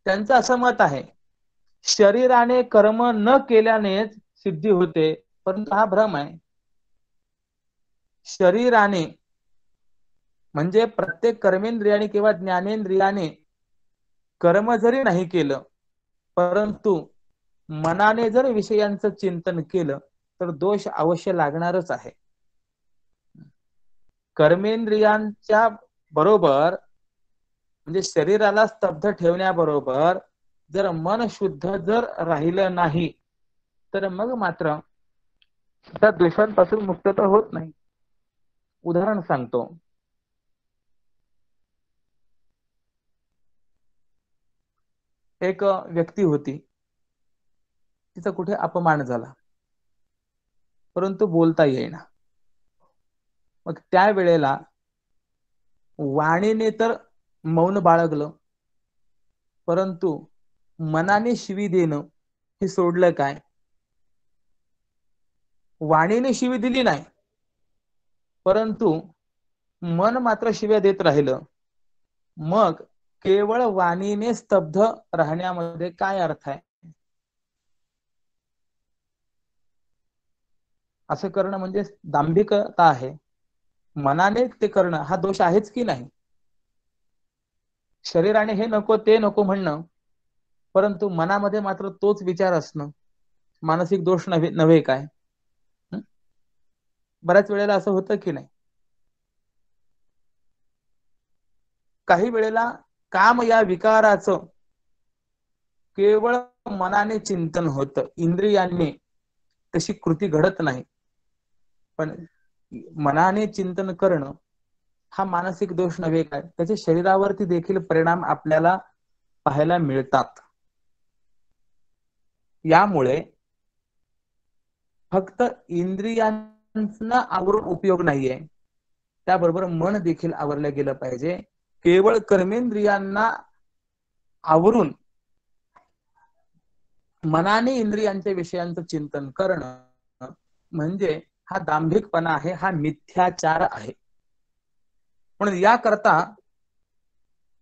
त्यांचं असं मत आहे, शरीराने कर्म न केल्यानेच सिद्धी होते, परंतु हा भ्रम आहे. शरीराने म्हणजे प्रत्येक कर्मेंद्रियाने किंवा ज्ञानेंद्रियाने कर्म जरी नाही केलं, परंतु मनाने जर विषयांचं चिंतन केलं तर दोष अवश्य लागणारच आहे. कर्मेंद्रियांच्या बरोबर म्हणजे शरीराला स्तब्ध ठेवण्याबरोबर जर मन शुद्ध जर राहिलं नाही तर मग मात्र त्या दोषांपासून मुक्तता होत नाही. उदाहरण सांगतो. एक व्यक्ती होती, तिचा कुठे अपमान झाला परंतु बोलता येईना. मग त्या वेळेला वाणीने तर मौन बाळगलं, परंतु मनाने शिवी देणं हे सोडलं काय? वाणीने शिवी दिली नाही, परंतु मन मात्र शिव्या देत राहिलं. मग केवळ वाणीने स्तब्ध राहण्यामध्ये काय अर्थ आहे? असं करणं म्हणजे दांभिकता आहे. मनाने ते करणं हा दोष आहेच की नाही? शरीराने हे नको ते नको म्हणणं, परंतु मनामध्ये मात्र तोच विचार असणं मानसिक दोष नव्हे काय? बऱ्याच वेळेला असं होतं की नाही? काही वेळेला काम या विकाराचं केवळ मनाने चिंतन होतं, इंद्रियांनी तशी कृती घडत नाही. पण मनाने चिंतन करणं हा मानसिक दोष नव्हे काय, त्याचे शरीरावरती देखील परिणाम आपल्याला पाहायला मिळतात. यामुळे फक्त इंद्रियांना आवरून उपयोग नाहीये, त्याबरोबर मन देखील आवरलं गेलं पाहिजे. केवळ कर्मेंद्रियांना आवरून मनाने इंद्रियांच्या विषयांचं चिंतन करणं म्हणजे हा दांभिकपणा आहे, हा मिथ्याचार आहे. म्हणून याकरता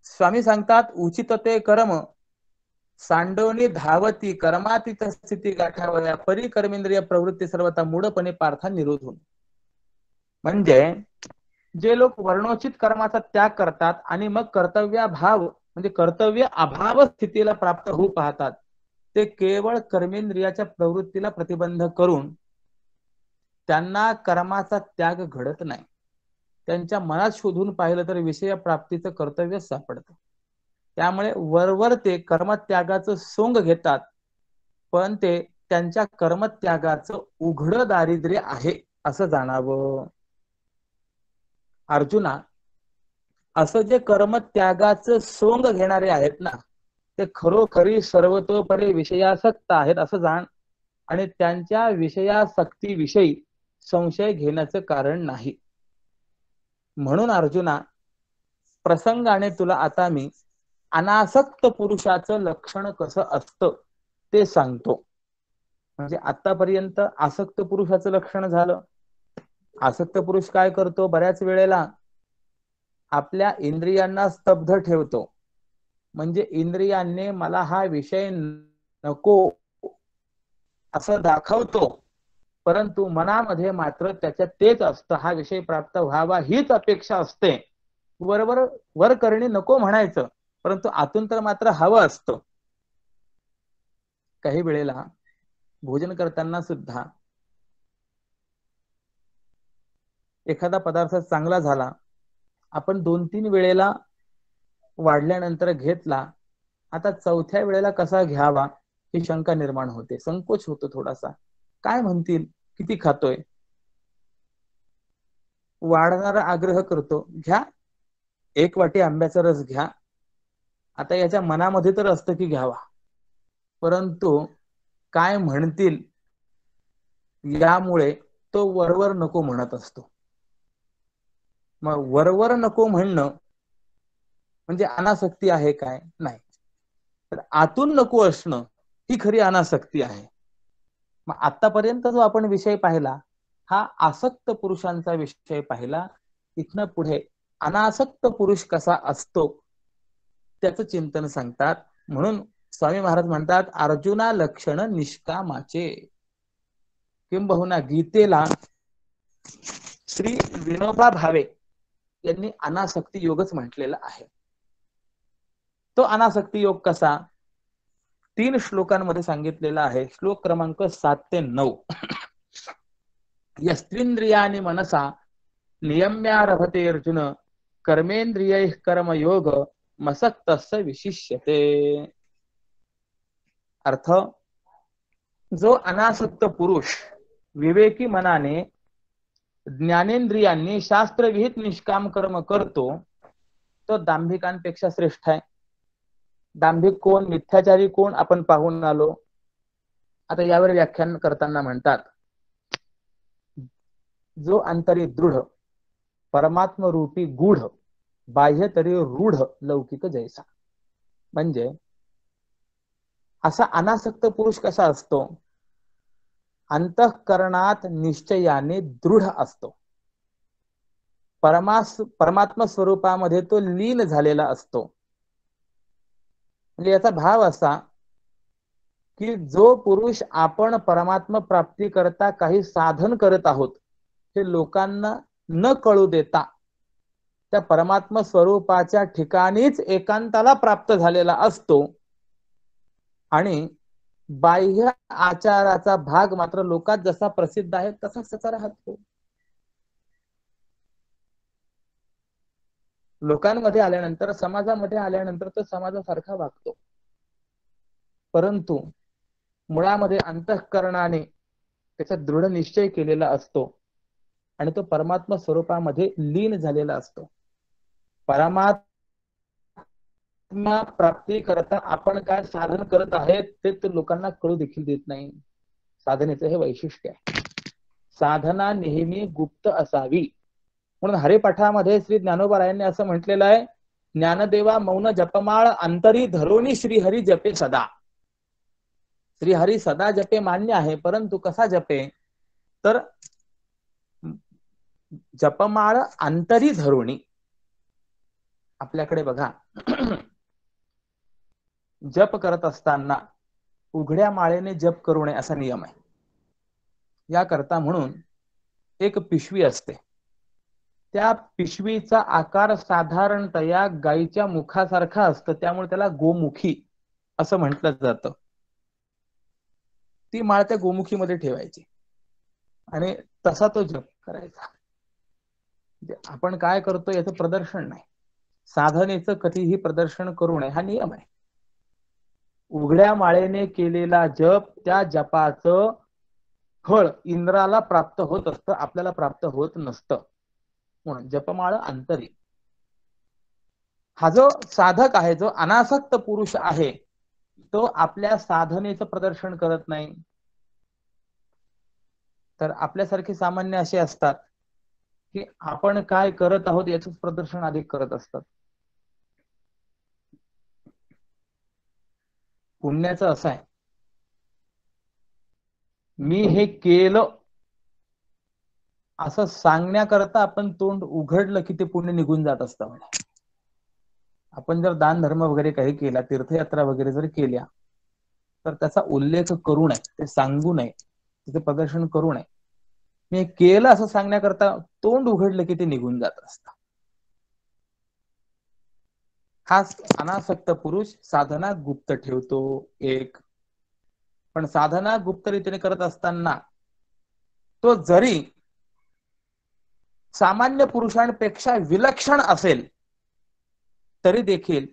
स्वामी सांगतात, उचित ते कर्म सांडवणी धावती कर्मातीत स्थिती गाठावया परी कर्मेंद्रिय प्रवृत्ती सर्वता मूढपणे पार्था निरोध होऊन. म्हणजे जे लोक वर्णोचित कर्माचा त्याग करतात आणि मग कर्तव्याभाव म्हणजे कर्तव्य अभाव स्थितीला प्राप्त होऊ पाहतात, ते केवळ कर्मेंद्रियाच्या प्रवृत्तीला प्रतिबंध करून त्यांना कर्माचा त्याग घडत नाही. त्यांच्या मनात शोधून पाहिलं तर विषय प्राप्तीचं कर्तव्य सापडतं. त्यामुळे वरवर ते कर्मत्यागाचं सोंग घेतात, पण ते त्यांच्या कर्मत्यागाचं उघड दारिद्र्य आहे असं जाणावं. अर्जुना, असं जे कर्मत्यागाचं सोंग घेणारे आहेत ना, ते खरोखरी सर्वतोपरी विषयासक्त आहेत असं जाण, आणि त्यांच्या विषयासक्तीविषयी संशय घेण्याचं कारण नाही. म्हणून अर्जुना, प्रसंगाने तुला आता मी अनासक्त पुरुषाचं लक्षण कसं असतं ते सांगतो. म्हणजे आतापर्यंत आसक्त पुरुषाचं लक्षण झालं. आसक्त पुरुष काय करतो, बऱ्याच वेळेला आपल्या इंद्रियांना स्तब्ध ठेवतो. म्हणजे इंद्रियांनी मला हा विषय नको असं दाखवतो, परंतु मनामध्ये मात्र त्याच्यात तेच असतं, हा विषय प्राप्त व्हावा हीच अपेक्षा असते. बरोबर वर करणे नको म्हणायचं, परंतु आतून तर मात्र हवं असतं. काही वेळेला भोजन करताना सुद्धा एखादा पदार्थ चांगला झाला, आपण 2-3 वेळेला वाढल्यानंतर घेतला, आता चौथ्या वेळेला कसा घ्यावा ही शंका निर्माण होते, संकोच होतो थोडासा. काय म्हणतील, किती खातोय. वाढणारा आग्रह करतो, घ्या 1 वाटी आंब्याचा रस घ्या. आता याच्या मनामध्ये तर असतं की घ्यावा, परंतु काय म्हणतील यामुळे तो वरवर नको म्हणत असतो. मग वरवर नको म्हणणं म्हणजे अनासक्ती आहे काय? नाही. तर आतून नको असणं ही खरी अनासक्ती आहे. मग आतापर्यंत जो आपण विषय पाहिला हा आसक्त पुरुषांचा विषय पाहिला. इथनं पुढे अनासक्त पुरुष कसा असतो त्याचं चिंतन सांगतात. म्हणून स्वामी महाराज म्हणतात, अर्जुना लक्षण निष्कामाचे. किंबहुना गीतेला श्री विनोबा भावे यांनी अनासक्ती योगच म्हटलेला आहे. तो अनासक्ती योग कसा 3 श्लोकांमध्ये सांगितलेला आहे. श्लोक क्रमांक 7 ते 9. यस्त्विंद्रियाणि मनसा नियम्यारभते अर्जुन कर्मेंद्रियैः कर्मयोग मसक्तस्य विशिष्यते. अर्थ, जो अनासक्त पुरुष विवेकी मनाने ज्ञानेंद्रियांनी शास्त्रविहित निष्काम कर्म करतो तो दांभिकांपेक्षा श्रेष्ठ आहे. दांभिक कोण, मिथ्याचारी कोण आपण पाहून आलो. आता यावर व्याख्यान करताना म्हणतात, जो अंतरी दृढ परमात्म रूपी गूढ बाह्य तरी रूढ लौकिक जैसा. म्हणजे असा अनासक्त पुरुष कसा असतो, अंतःकरणात निश्चयाने दृढ असतो. परमात्मा स्वरूपामध्ये तो लीन झालेला असतो. म्हणजे याचा भाव असा की जो पुरुष आपण परमात्मा प्राप्ती करता काही साधन करत आहोत हे लोकांना न कळू देता त्या परमात्मा स्वरूपाच्या ठिकाणीच एकांताला प्राप्त झालेला असतो, आणि बाह्य आचाराचा भाग मात्र लोकात जसा प्रसिद्ध आहे तसाच त्याचा राहतो. लोकांमध्ये आल्यानंतर, समाजामध्ये आल्यानंतर तो समाजासारखा वागतो, परंतु मुळामध्ये अंतःकरणाने त्याचा दृढ निश्चय केलेला असतो. आणि तो परमात्मा स्वरूपामध्ये लीन झालेला असतो. परमात्मा प्राप्ती करता आपण काय साधन करत आहेत ते लोकांना कळू देखील देत नाही. साधनेचं हे वैशिष्ट्य आहे. साधना नेहमी गुप्त असावी. म्हणून हरिपाठामध्ये श्री ज्ञानोबारायांनी असं म्हटलेलं आहे, ज्ञानदेवा मौन जपमाळ अंतरी धरोनी श्रीहरी जपे सदा. श्रीहरी सदा जपे मान्य आहे, परंतु कसा जपे, तर जपमाळ अंतरी धरोणी. आपल्याकडे बघा जप करत असताना उघड्या माळेने जप करू नये असा नियम आहे. याकरता म्हणून एक पिशवी असते, त्या पिशवीचा आकार साधारणतया गायीच्या मुखासारखा असतो, त्यामुळे त्याला गोमुखी असं म्हटलं जातं. ती माळ त्या गोमुखीमध्ये ठेवायची आणि तसा तो जप करायचा. आपण काय करतो याचं प्रदर्शन नाही, साधनेचं कधीही प्रदर्शन करू नये हा नियम आहे. उघड्या माळेने केलेला जप, त्या जपाचं फळ इंद्राला प्राप्त होत असतं, आपल्याला प्राप्त होत नसतं. म्हणून जपमाळ अंतरी. हा जो साधक आहे, जो अनासक्त पुरुष आहे, तो आपल्या साधनेचं प्रदर्शन करत नाही. तर आपल्यासारखे सामान्य असे असतात की आपण काय करत आहोत याच प्रदर्शन अधिक करत असतात. पुण्याचं असं आहे, मी हे केलं असं सांगण्याकरता आपण तोंड उघडलं की ते पुण्य निघून जात असतं. आपण जर दान धर्म वगैरे काही केला, तीर्थयात्रा वगैरे जर केल्या, तर त्याचा उल्लेख करू नये, ते सांगू नये, त्याचं प्रदर्शन करू नये. मी केलं असं सांगण्याकरता तोंड उघडलं की ते निघून जात असतं. हा अनासक्त पुरुष साधना गुप्त ठेवतो एक. पण साधना गुप्त रीतीने करत असताना तो जरी सामान्य पुरुषांपेक्षा विलक्षण असेल तरी देखील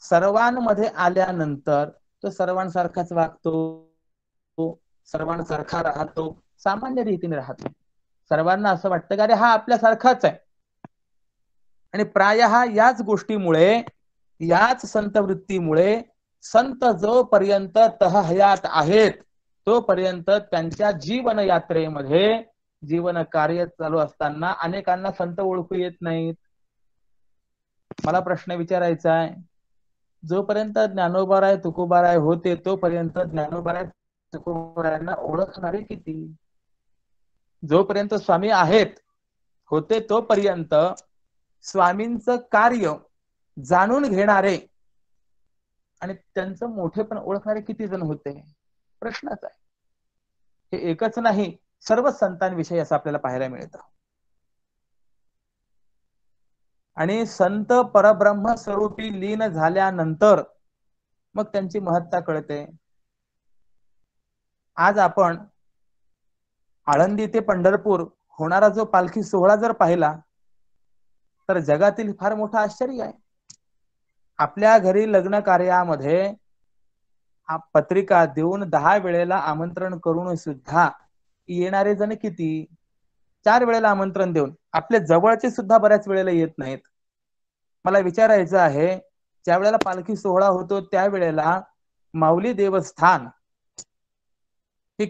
सर्वांमध्ये आल्यानंतर तो सर्वांसारखाच वागतो, सर्वांसारखा राहतो, सामान्य रीतीने राहतो. सर्वांना असं वाटतं की अरे हा आपल्यासारखाच आहे. आणि प्रायः याच गोष्टीमुळे, याच संत वृत्तीमुळे संत जोपर्यंत तहहयात आहेत तोपर्यंत त्यांच्या जीवन यात्रेमध्ये, जीवन कार्य चालू असताना अनेकांना संत ओळखू येत नाहीत. मला प्रश्न विचारायचा आहे, जोपर्यंत ज्ञानोबाराय तुकोबाराय होते तोपर्यंत ज्ञानोबाराय तुकोबारायांना ओळखणारे किती? जोपर्यंत स्वामी आहेत होते तोपर्यंत स्वामींचं कार्य जाणून घेणारे आणि त्यांचं मोठेपण ओळखणारे किती जण होते? प्रश्नच आहे. हे एकच नाही, सर्व संतांविषयी असं आपल्याला पाहायला मिळतं. आणि संत परब्रह्म स्वरूपी लीन झाल्यानंतर मग त्यांची महत्ता कळते. आज आपण आळंदी ते पंढरपूर होणारा जो पालखी सोहळा जर पाहिला तर जगातील फार मोठं आश्चर्य आहे. आपल्या घरी लग्न कार्यामध्ये पत्रिका देऊन 10 वेळेला आमंत्रण करून सुद्धा येणारे जण किती? 4 वेळेला आमंत्रण देऊन आपल्या जवळचे सुद्धा बऱ्याच वेळेला येत नाहीत. मला विचारायचं आहे, ज्या वेळेला पालखी सोहळा होतो त्यावेळेला माऊली देवस्थान हे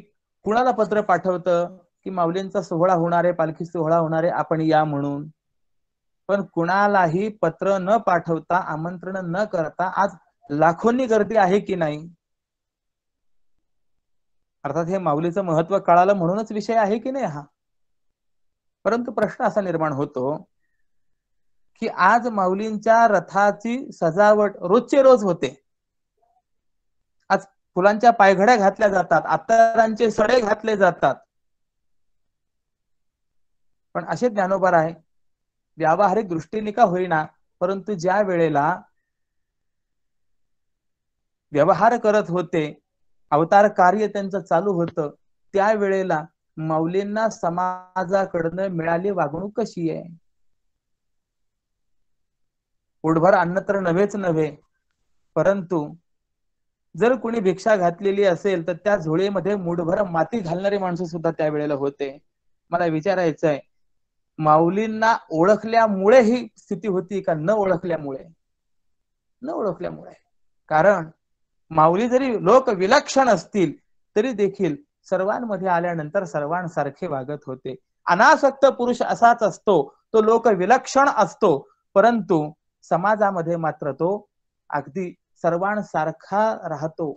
कुणाला पत्र पाठवतं की माऊलींचा सोहळा होणार आहे, पालखी सोहळा होणार आहे, आपण या म्हणून? पण कुणालाही पत्र न पाठवता, आमंत्रण न करता आज लाखोंनी गर्दी आहे की नाही? अर्थात हे माऊलीचं महत्व कळालं म्हणूनच विषय आहे की नाही हा. परंतु प्रश्न असा निर्माण होतो की आज माऊलींच्या रथाची सजावट रोजचे रोज होते. आज फुलांच्या पायघड्या घातल्या जातात, अत्तरांचे सडे घातले जातात. पण असे ज्ञानोबा आहे, व्यावहारिक दृष्टीने का होईना, परंतु ज्या वेळेला व्यवहार करत होते, अवतार कार्य त्यांचं चालू होतं, त्यावेळेला माऊलींना समाजाकडनं मिळाली वागणूक कशी आहे? पोटभर अन्न तर नव्हेच नव्हे, परंतु जर कोणी भिक्षा घातलेली असेल तर त्या झोळीमध्ये मुठभर माती घालणारे माणसं सुद्धा त्यावेळेला होते. मला विचारायचंय, माऊलींना ओळखल्यामुळे ही स्थिती होती का न ओळखल्यामुळे? न ओळखल्यामुळे. कारण माऊली जरी लोक विलक्षण असतील तरी देखील सर्वांमध्ये आल्यानंतर सर्वांसारखे वागत होते. अनासक्त पुरुष असाच असतो, तो लोक विलक्षण असतो, परंतु समाजामध्ये मात्र तो अगदी सर्वांसारखा राहतो.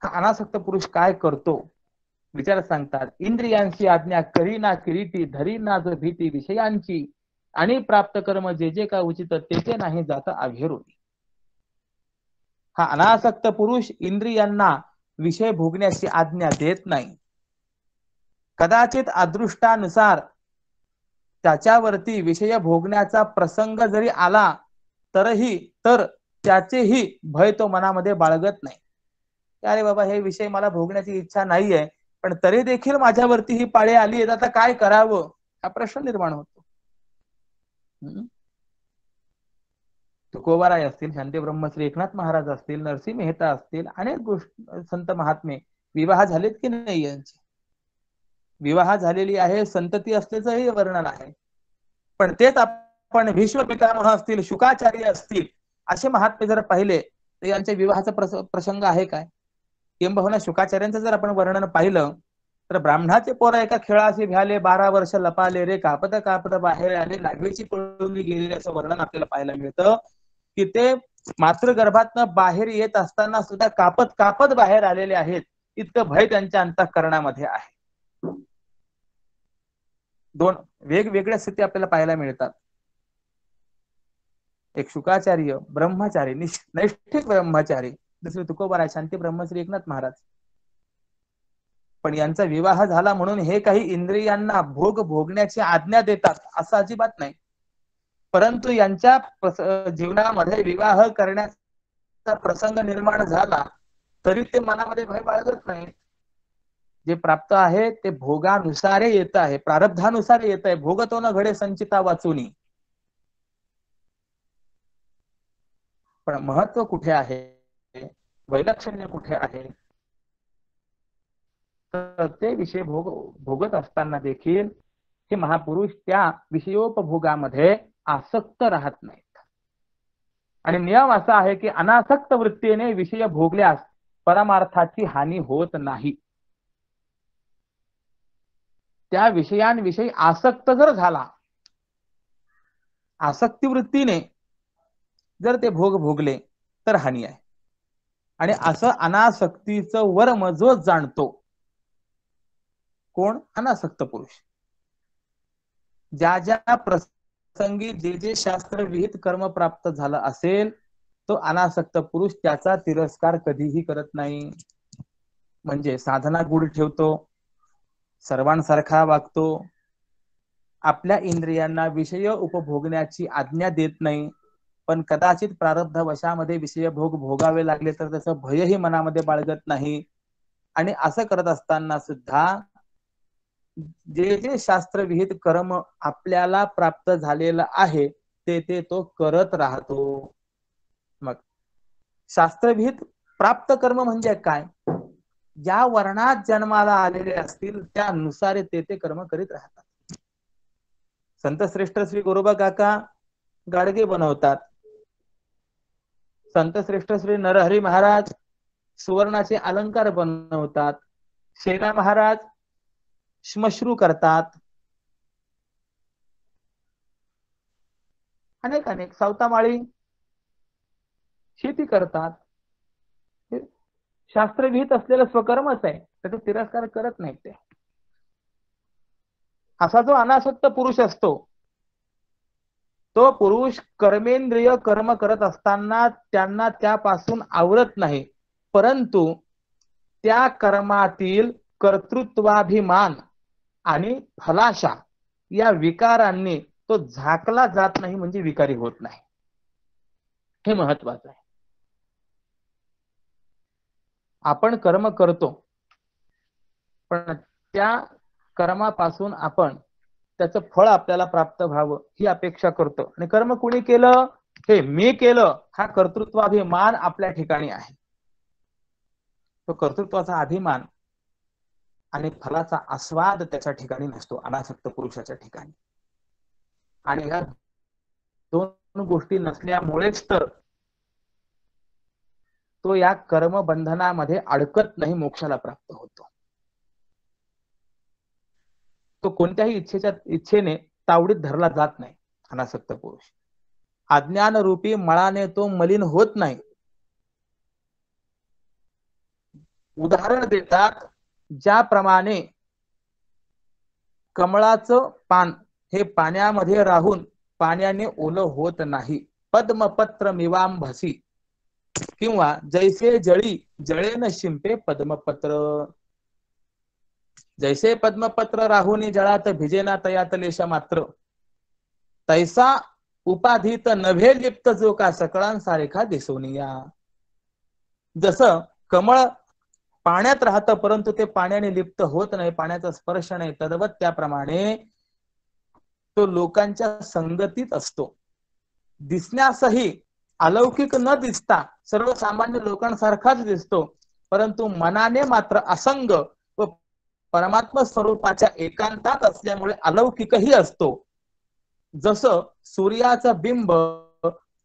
अनासक्त पुरुष काय करतो? विचार सांगतात, इंद्रियांची आज्ञा करी ना किरीटी, धरी ना जो भीती विषयांची, आणि प्राप्त कर्म जे जे का उचित ते नाही जात अघेरून. हा अनासक्त पुरुष इंद्रियांना विषय भोगण्याची आज्ञा देत नाही. कदाचित अदृष्टानुसार त्याच्यावरती विषय भोगण्याचा प्रसंग जरी आला तर त्याचेही भय तो मनामध्ये बाळगत नाही. अरे बाबा, हे विषय मला भोगण्याची इच्छा नाहीये, पण तरी देखील माझ्यावरती ही पाळी आली, आता काय करावं हा प्रश्न निर्माण होतो. तुकोबाराय असतील, शांती ब्रह्मश्री एकनाथ महाराज असतील, नरसिंह मेहता असतील, अनेक संत महात्मे विवाह झालेत की नाही यांचे? विवाह झालेली आहे, संतती असल्याचंही वर्णन आहे. पण तेच आपण भीष्म पितामह असतील, शुकाचार्य असतील, असे महात्मे जर पाहिले तर यांच्या विवाहाचा प्रसंग आहे काय? किंबहुना शुकाचार्यांचं जर आपण वर्णन पाहिलं तर ब्राह्मणाचे पोर एका खेळाशी भ्याले, 12 वर्ष लपाले रे, कापत कापत बाहेर आले, लागवीची पळून गेलेले, असं वर्णन आपल्याला पाहायला मिळतं. की ते मातृगर्भातनं बाहेर येत असताना सुद्धा कापत कापत बाहेर आलेले आहेत, इतकं भय त्यांच्या अंतःकरणामध्ये आहे. दोन वेगवेगळ्या स्थिती आपल्याला पाहायला मिळतात. एक शुकाचार्य ब्रह्मचारी, नैष्ठिक ब्रह्मचारी, दुसरे तुकोबाराय शांती ब्रह्मश्री एकनाथ महाराज. पण यांचा विवाह झाला म्हणून हे काही इंद्रियांना भोगण्याची आज्ञा देतात असं अजिबात नाही. परंतु यांच्या जीवनामध्ये विवाह करण्याचा प्रसंग निर्माण झाला तरी ते मनामध्ये भय बाळगत नाही. जे प्राप्त आहे ते भोगानुसार येत आहे, प्रारब्धानुसार येत आहे. भोगतो न घडे संचिता वाचुनी. पण महत्व कुठे आहे, वैलक्षण्य कुठे आहे? तर ते विषय भोगत असताना देखील हे महापुरुष त्या विषयोपभोगामध्ये आसक्त राहत नाहीत. आणि नियम असा आहे की अनासक्त वृत्तीने विषय भोगल्यास परमार्थाची हानी होत नाही. त्या विषयांविषयी आसक्त जर झाला, आसक्ती वृत्तीने जर ते भोगले तर हानी आहे. आणि असं अनासक्तीचं वर्म जो जाणतो, कोण? अनासक्त पुरुष. ज्या ज्या प्रसंगी जे जे शास्त्र विहित कर्म प्राप्त झालं असेल तो अनासक्त पुरुष त्याचा तिरस्कार कधीही करत नाही. म्हणजे साधना गुढ ठेवतो, सर्वांसारखा वागतो, आपल्या इंद्रियांना विषय उपभोगण्याची आज्ञा देत नाही. पण कदाचित प्रारब्ध वशामध्ये विषय भोगावे लागले तर त्याचं भयही मनामध्ये बाळगत नाही. आणि असं करत असताना सुद्धा जे जे शास्त्रविहित कर्म आपल्याला प्राप्त झालेलं आहे ते तो करत राहतो. मग शास्त्रविहित प्राप्त कर्म म्हणजे काय? ज्या वर्णात जन्माला आलेले असतील त्यानुसार ते कर्म करीत राहतात. संत श्रेष्ठ श्री गोरोबा काका गाडगे बनवतात. संत श्रेष्ठ श्री नरहरी महाराज सुवर्णाचे अलंकार बनवतात. शेना महाराज श्मश्रू करतात. अनेक सावतामाळी शेती करतात. शास्त्रविहित असलेलं स्वकर्मच आहे, त्याचा तिरस्कार करत नाही ते. असा जो अनासक्त पुरुष असतो तो पुरुष कर्मेंद्रिय कर्म करत असताना त्यांना त्यापासून आवरत नाही, परंतु त्या कर्मातील कर्तृत्वाभिमान आणि फलाशा या विकारांनी तो झाकला जात नाही, म्हणजे विकारी होत नाही. हे महत्वाचं आहे. आपण कर्म करतो पण त्या कर्मापासून आपण त्याचं फळ आपल्याला प्राप्त व्हावं ही अपेक्षा करतो. आणि कर्म कुणी केलं? हे मी केलं, हा कर्तृत्वाभिमान आपल्या ठिकाणी आहे. तो कर्तृत्वाचा अभिमान आणि फलाचा आस्वाद त्याच्या ठिकाणी नसतो, अनासक्त पुरुषाच्या ठिकाणी. आणि या दोन गोष्टी नसल्यामुळेच तर तो या कर्मबंधनामध्ये अडकत नाही, मोक्षाला प्राप्त होतो. तो कोणत्याही इच्छेने तावडीत धरला जात नाही अनासक्त पुरुष. अज्ञान रूपी मळाने तो मलिन होत नाही. उदाहरण देतात, ज्याप्रमाणे कमळाचं पान हे पाण्यामध्ये राहून पाण्याने ओलं होत नाही, पद्मपत्र मिवांभसी, किंवा जैसे जळी जळे न शिंपे पद्मपत्र, जैसे पद्मपत्र राहुनी जळात भिजेना तयात लेश मात्र, तैसा उपाधीत नभे लिप्त जो का सकळांसारखा दिसोनिया. जसं कमळ पाण्यात राहतं परंतु ते पाण्याने लिप्त होत नाही, पाण्याचा स्पर्श नाही, तद्वत त्याप्रमाणे तो लोकांच्या संगतीत असतो. दिसण्यासही अलौकिक न दिसता सर्वसामान्य लोकांसारखाच दिसतो, परंतु मनाने मात्र असंग व परमात्मा स्वरूपाच्या एकांतात असल्यामुळे अलौकिकही असतो. जसं सूर्याचं बिंब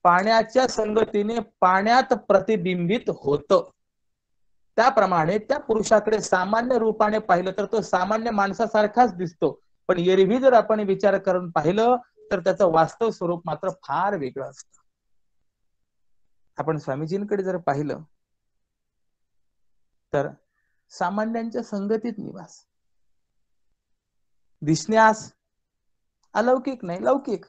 पाण्याच्या संगतीने पाण्यात प्रतिबिंबित होतं, त्याप्रमाणे त्या पुरुषाकडे सामान्य रूपाने पाहिलं तर तो सामान्य माणसासारखाच दिसतो, पण एरवी जर आपण विचार करून पाहिलं तर त्याचं वास्तव स्वरूप मात्र फार वेगळं असतं. आपण स्वामीजींकडे जर पाहिलं तर सामान्यांच्या संगतीत निवास, दिसण्यास अलौकिक नाही, लौकिक.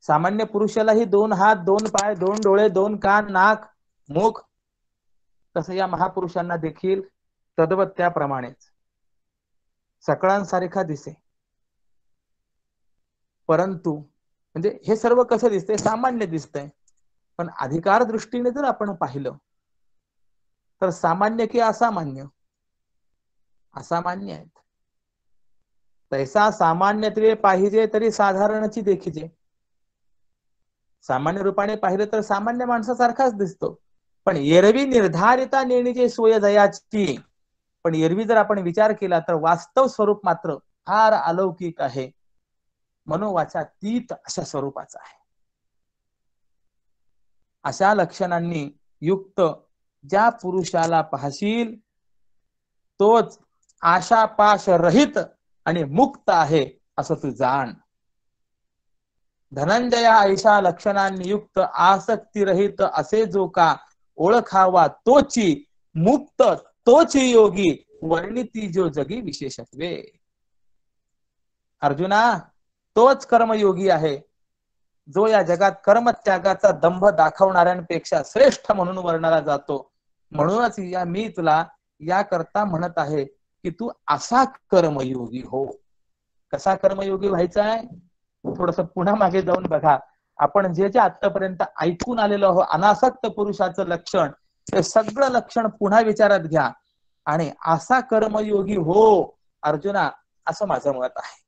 सामान्य पुरुषालाही 2 हात 2 पाय 2 डोळे 2 कान नाक मुख, तसं या महापुरुषांना देखील तद्वत त्याप्रमाणेच सकळांसारखा दिसे. परंतु म्हणजे हे सर्व कसं दिसतंय, सामान्य दिसतंय, पण अधिकार दृष्टीने जर आपण पाहिलं तर सामान्य की असामान्य, असामान्य आहेत. तैसा सामान्य तरी पाहिजे तरी साधारणची देखीजे. सामान्य रूपाने पाहिलं तर सामान्य माणसासारखाच दिसतो, पण एरवी निर्धारिता नेणीचे सोय जयाची, पण एरवी जर आपण विचार केला तर वास्तव स्वरूप मात्र फार अलौकिक आहे, मनोवाचातीत अशा स्वरूपाचा आहे. अशा लक्षणांनी युक्त ज्या पुरुषाला पाहशील तोच आशापाश रहित आणि मुक्त आहे असं तू जाण. धनंजया ऐशा लक्षणांनी युक्त आसक्ती रहित असे जो का ओळखावा तोची मुक्त, तोची योगी वर्णिती जो जगी विशेषत्वे. अर्जुना, तोच कर्मयोगी आहे जो या जगात कर्मत्यागाचा दंभ दाखवणाऱ्यांपेक्षा श्रेष्ठ म्हणून वर्णला जातो. म्हणूनच मी तुला याकरता म्हणत आहे की तू असा कर्मयोगी हो. कसा कर्मयोगी व्हायचा आहे, थोडस पुन्हा मागे जाऊन बघा. आपण जे जे आतापर्यंत ऐकून आलेलो आहोत अनासक्त पुरुषाचं लक्षण, ते सगळं लक्षण पुन्हा विचारात घ्या आणि असा कर्मयोगी हो अर्जुना, असं माझं मत आहे.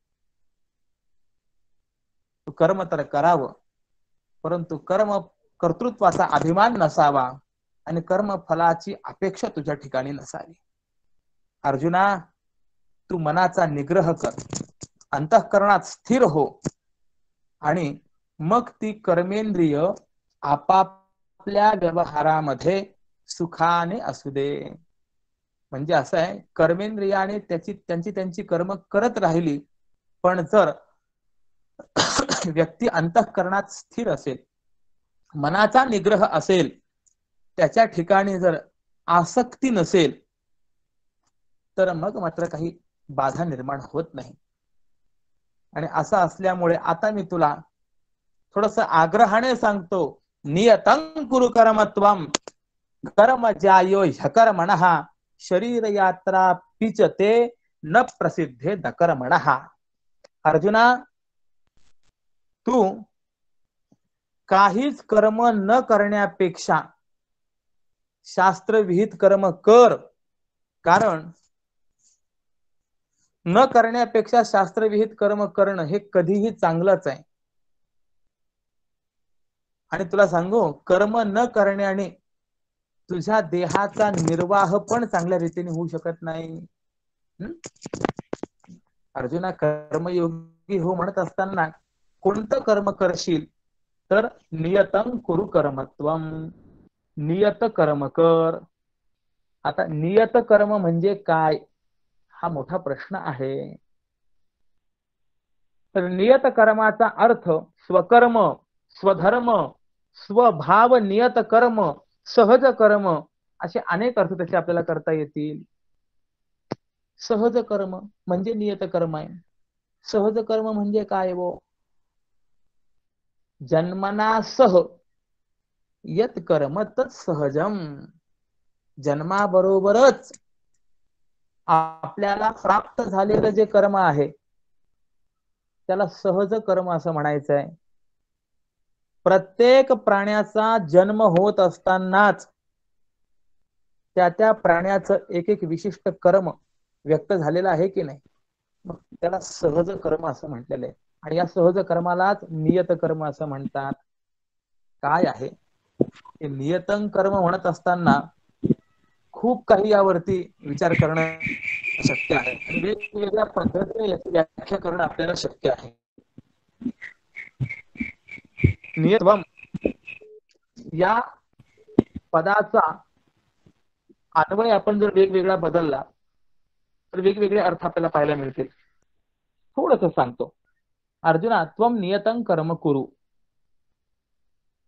कर्म तर करावं, परंतु कर्म कर्तृत्वाचा अभिमान नसावा आणि कर्म फलाची अपेक्षा तुझ्या ठिकाणी नसावी. अर्जुना, तू मनाचा निग्रह कर, अंतःकरणात स्थिर हो आणि मग ती कर्मेंद्रिय आपापल्या व्यवहारामध्ये सुखाने असू दे. म्हणजे असं आहे, कर्मेंद्रियाने त्यांची कर्म करत राहिली, पण जर व्यक्ती अंतःकरणात स्थिर असेल, मनाचा निग्रह असेल, त्याच्या ठिकाणी जर आसक्ती नसेल तर मग मात्र काही बाधा निर्माण होत नाही. आणि असं असल्यामुळे आता मी तुला थोडस आग्रहाने सांगतो, नियतं कुरु कर्मत्वम कर्म ज्यायो ह्यकर्मणः शरीर यात्रा पिचते न प्रसिद्धे दकर्मणः. अर्जुना, तू काहीच कर्म न करण्यापेक्षा शास्त्रविहित कर्म कर, कारण न करण्यापेक्षा शास्त्रविहित कर्म करणं हे कधीही चांगलंच आहे. आणि तुला सांगू, कर्म न करण्याने तुझ्या देहाचा निर्वाह पण चांगल्या रीतीने होऊ शकत नाही. अर्जुना, कर्मयोगी हो म्हणत असताना कोणतं कर्म करशील तर नियतं कुरु कर्मत्वम, नियत कर्म कर. आता नियत कर्म म्हणजे काय, हा मोठा प्रश्न आहे. तर नियत कर्माचा अर्थ स्वकर्म, स्वधर्म, स्वभाव नियत कर्म, सहज कर्म, असे अनेक अर्थ त्याचे आपल्याला करता येतील. सहज कर्म म्हणजे नियत कर्म आहे. सहज कर्म म्हणजे काय वो, जन्मना सह यत कर्म तत् सहजम, जन्माबरोबरच आपल्याला प्राप्त झालेलं जे कर्म आहे त्याला सहज कर्म असं म्हणायचं आहे. प्रत्येक प्राण्याचा जन्म होत असतानाच त्या त्या प्राण्याचं एक एक विशिष्ट कर्म व्यक्त झालेलं आहे की नाही, मग त्याला सहज कर्म असं म्हटलेलं आहे. आणि या सहज कर्मालाच नियत कर्म असं म्हणतात. काय आहे हे नियतं कर्म म्हणत असताना खूप काही यावरती विचार करणं शक्य आहे आणि वेगवेगळ्या पद्धतीने याची व्याख्या करणं आपल्याला शक्य आहे. नियतम या पदाचा अन्वय आपण जर वेगवेगळा बदलला तर वेगवेगळे अर्थ आपल्याला पाहायला मिळतील. थोडंसं सांगतो. अर्जुना, त्वम नियतं कर्म कुरु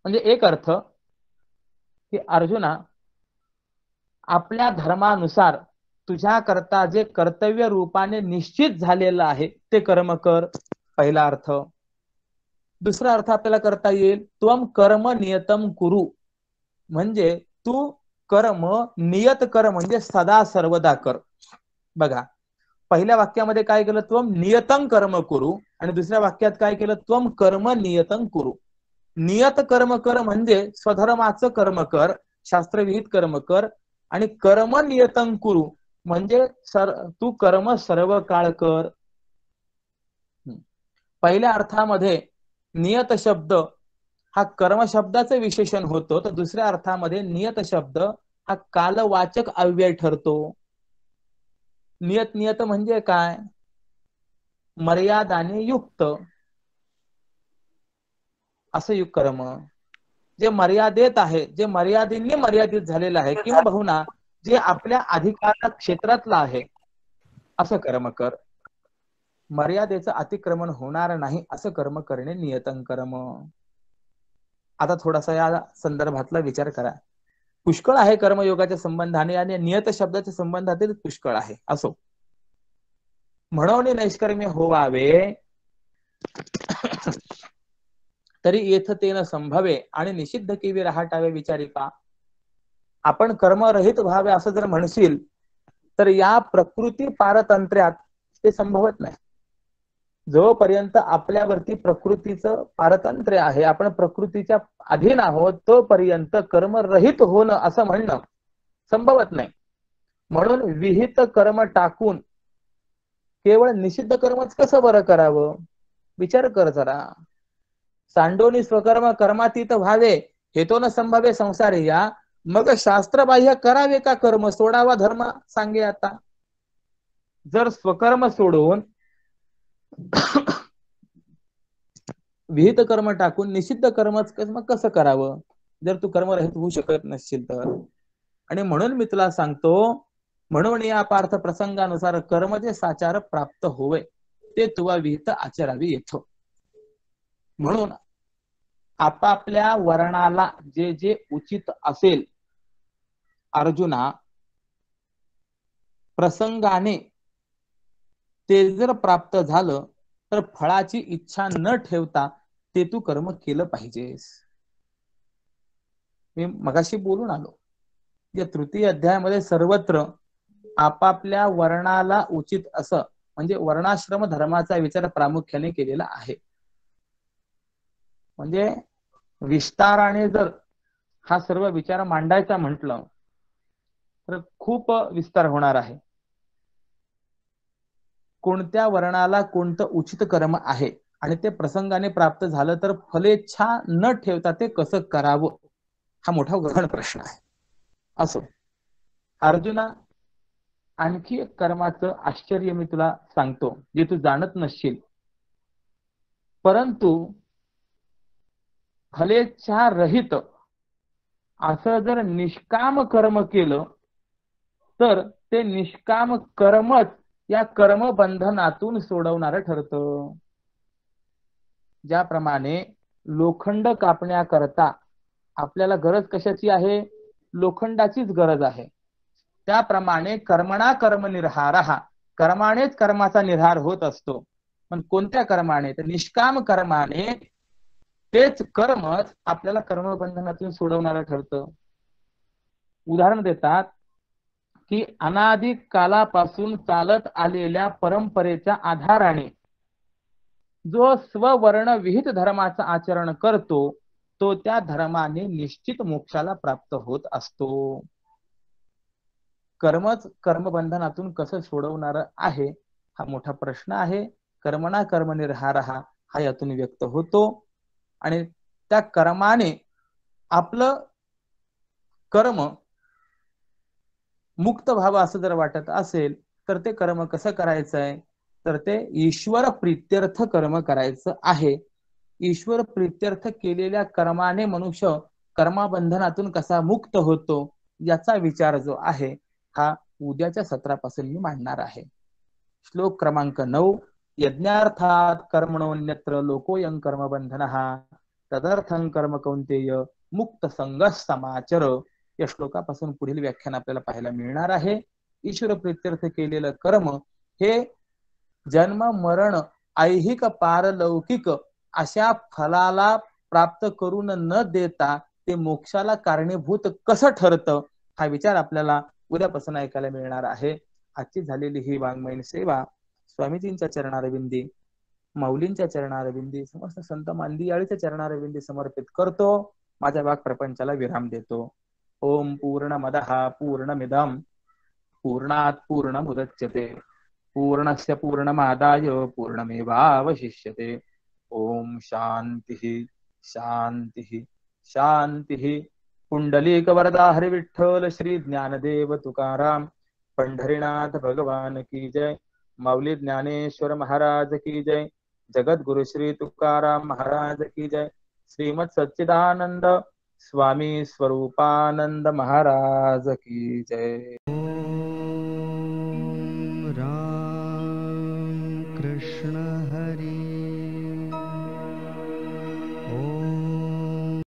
म्हणजे एक अर्थ की अर्जुना, आपल्या धर्मानुसार तुझ्या करता जे कर्तव्य रूपाने निश्चित झालेलं आहे ते कर्म कर, पहिला अर्थ. दुसरा अर्थ आपल्याला करता येईल त्वम कर्म नियतम कुरु, म्हणजे तू कर्म नियत कर म्हणजे सदा सर्वदा कर. बघा, पहिल्या वाक्यामध्ये काय केलं, त्वम नियतं कर्म कुरु, आणि दुसऱ्या वाक्यात काय केलं, त्वम कर्म नियतं कुरु. नियत कर्म कर म्हणजे स्वधर्माचं कर्म कर, शास्त्रविहित कर्म कर, आणि कर्म नियतं कुरु म्हणजे तू कर्म सर्व काळ कर. पहिल्या अर्थामध्ये नियत शब्द हा कर्म शब्दाचं विशेषण होतो, तर दुसऱ्या अर्थामध्ये नियत शब्द हा कालवाचक अव्यय ठरतो. नियत नियत म्हणजे काय, मर्यादाने युक्त असं युक्त कर्म, जे मर्यादेत आहे, जे मर्यादेने मर्यादित झालेलं आहे, किंवा बहुना जे आपल्या अधिकार क्षेत्रातलं आहे असं कर्म कर. मर्यादेचं अतिक्रमण होणार नाही असं कर्म करणे नियतं कर्म. आता थोडासा या संदर्भातला विचार करा. पुष्कळ आहे कर्मयोगाच्या संबंधाने आणि नियत शब्दाच्या संबंधातील पुष्कळ आहे. असो, म्हणून नैष्कर्म्य होवावे तरी येथतेन संभवे आणि निषिद्ध केवी राहटावे विचारिका. आपण कर्मरहित व्हावे असं जर म्हणशील तर या प्रकृती पारतंत्र्यात ते संभवत नाही. जोपर्यंत आपल्यावरती प्रकृतीचं पारतंत्र्य आहे, आपण प्रकृतीच्या अधीन आहोत, तोपर्यंत कर्मरहित होणं असं म्हणणं संभवत नाही. म्हणून विहित कर्म टाकून केवळ निषिद्ध कर्मच कसं बरं करावं, विचार कर जरा. सांडोनी स्वकर्म कर्मातीत व्हावे हेतो न संभवे संसारी या, मग शास्त्रबाह्य करावे का कर्म, सोडावा धर्म सांगे आता. जर स्वकर्म सोडून विहित कर्म टाकून निषिद्ध कर्मच मग कसं करावं, जर तू कर्मरहित होऊ शकत नसशील तर. आणि म्हणून मी तुला सांगतो, म्हणून या पार्थ प्रसंगानुसार कर्म जे साचार प्राप्त होवे ते तुवा विहित आचरावी येतो. म्हणून आपापल्या वर्णाला जे जे उचित असेल अर्जुना, प्रसंगाने ते जर प्राप्त झालं तर फळाची इच्छा न ठेवता ते तू कर्म केलं पाहिजेस. मी मगाशी बोलून आलो, या तृतीय अध्यायामध्ये सर्वत्र आपापल्या वर्णाला उचित असं म्हणजे वर्णाश्रम धर्माचा विचार प्रामुख्याने केलेला आहे. म्हणजे विस्ताराने जर हा सर्व विचार मांडायचा म्हटलं तर खूप विस्तार होणार आहे. कोणत्या वर्णाला कोणतं उचित कर्म आहे आणि ते प्रसंगाने प्राप्त झालं तर फलेच्छा न ठेवता ते कसं करावं, हा मोठा गहन प्रश्न आहे. असो अर्जुना, आणखी एक कर्माचं आश्चर्य मी तुला सांगतो जे तू जाणत नसशील. परंतु फलेच्छा रहित असं जर निष्काम कर्म केलं तर ते निष्काम कर्मच या कर्मबंधनातून सोडवणारं ठरतं. ज्याप्रमाणे लोखंड कापण्याकरता आपल्याला गरज कशाची आहे? लोखंडाचीच गरज आहे. त्याप्रमाणे कर्मणा कर्म निर्हारः, कर्मानेच कर्माचा निर्हार होत असतो. पण कोणत्या कर्माने? तर निष्काम कर्माने. तेच कर्मच आपल्याला कर्मबंधनातून सोडवणारं ठरतं. उदाहरण देतात की अनादी कालापासून चालत आलेल्या परंपरेच्या आधाराने जो स्ववर्ण विहित धर्माचं आचरण करतो तो त्या धर्माने निश्चित मोक्षाला प्राप्त होत असतो. कर्मच कर्मबंधनातून कसं सोडवणार आहे हा मोठा प्रश्न आहे. कर्मणा कर्म निर्हारः हा यातून व्यक्त होतो. आणि त्या कर्माने आपलं कर्म मुक्त व्हावं असं जर वाटत असेल तर ते कर्म कसं करायचं आहे? तर ते ईश्वर प्रीत्यर्थ कर्म करायचं आहे. ईश्वर प्रीत्यर्थ केलेल्या कर्माने मनुष्य कर्माबंधनातून कसा मुक्त होतो याचा विचार जो आहे हा उद्याच्या सत्रापासून मी मांडणार आहे. श्लोक क्रमांक 9. यज्ञार्थात कर्मणोन्यत्र लोकोयं कर्मबंधनः तदर्थं कर्म कौंतेय मुक्त संगः समाचर. या श्लोकापासून पुढील व्याख्यान आपल्याला पाहायला मिळणार आहे. ईश्वर प्रीत्यर्थ केलेलं कर्म हे जन्म मरण ऐहिक पारलौकिक अशा फलाला प्राप्त करून न देता ते मोक्षाला कारणीभूत कसं ठरतं हा विचार आपल्याला उद्यापासून ऐकायला मिळणार आहे. आजची झालेली ही वाङ्मयीन सेवा स्वामीजींच्या चरणारविंदी, माऊलींच्या चरणारविंदी, समस्त संत मांदियाळीच्या चरणारविंदी समर्पित करतो. माझ्या वाक प्रपंचाला विराम देतो. ओम पूर्णमदः पूर्णमिदं पूर्णात् पूर्णमुदच्यते पूर्णस्य पूर्णमादाय पूर्णमेवावशिष्यते. ओम शांतिः शांतिः शांतिः. पुंडलीक वरदा हरि विठ्ठल श्री ज्ञानदेव तुकाराम पंढरीनाथ भगवान की जय. माऊली ज्ञानेश्वर महाराज की जय. जगत गुरु श्री तुकाराम महाराज की जय. श्रीमद सच्चिदानंद स्वामी स्वरूपानंद महाराज की जय. राम कृष्ण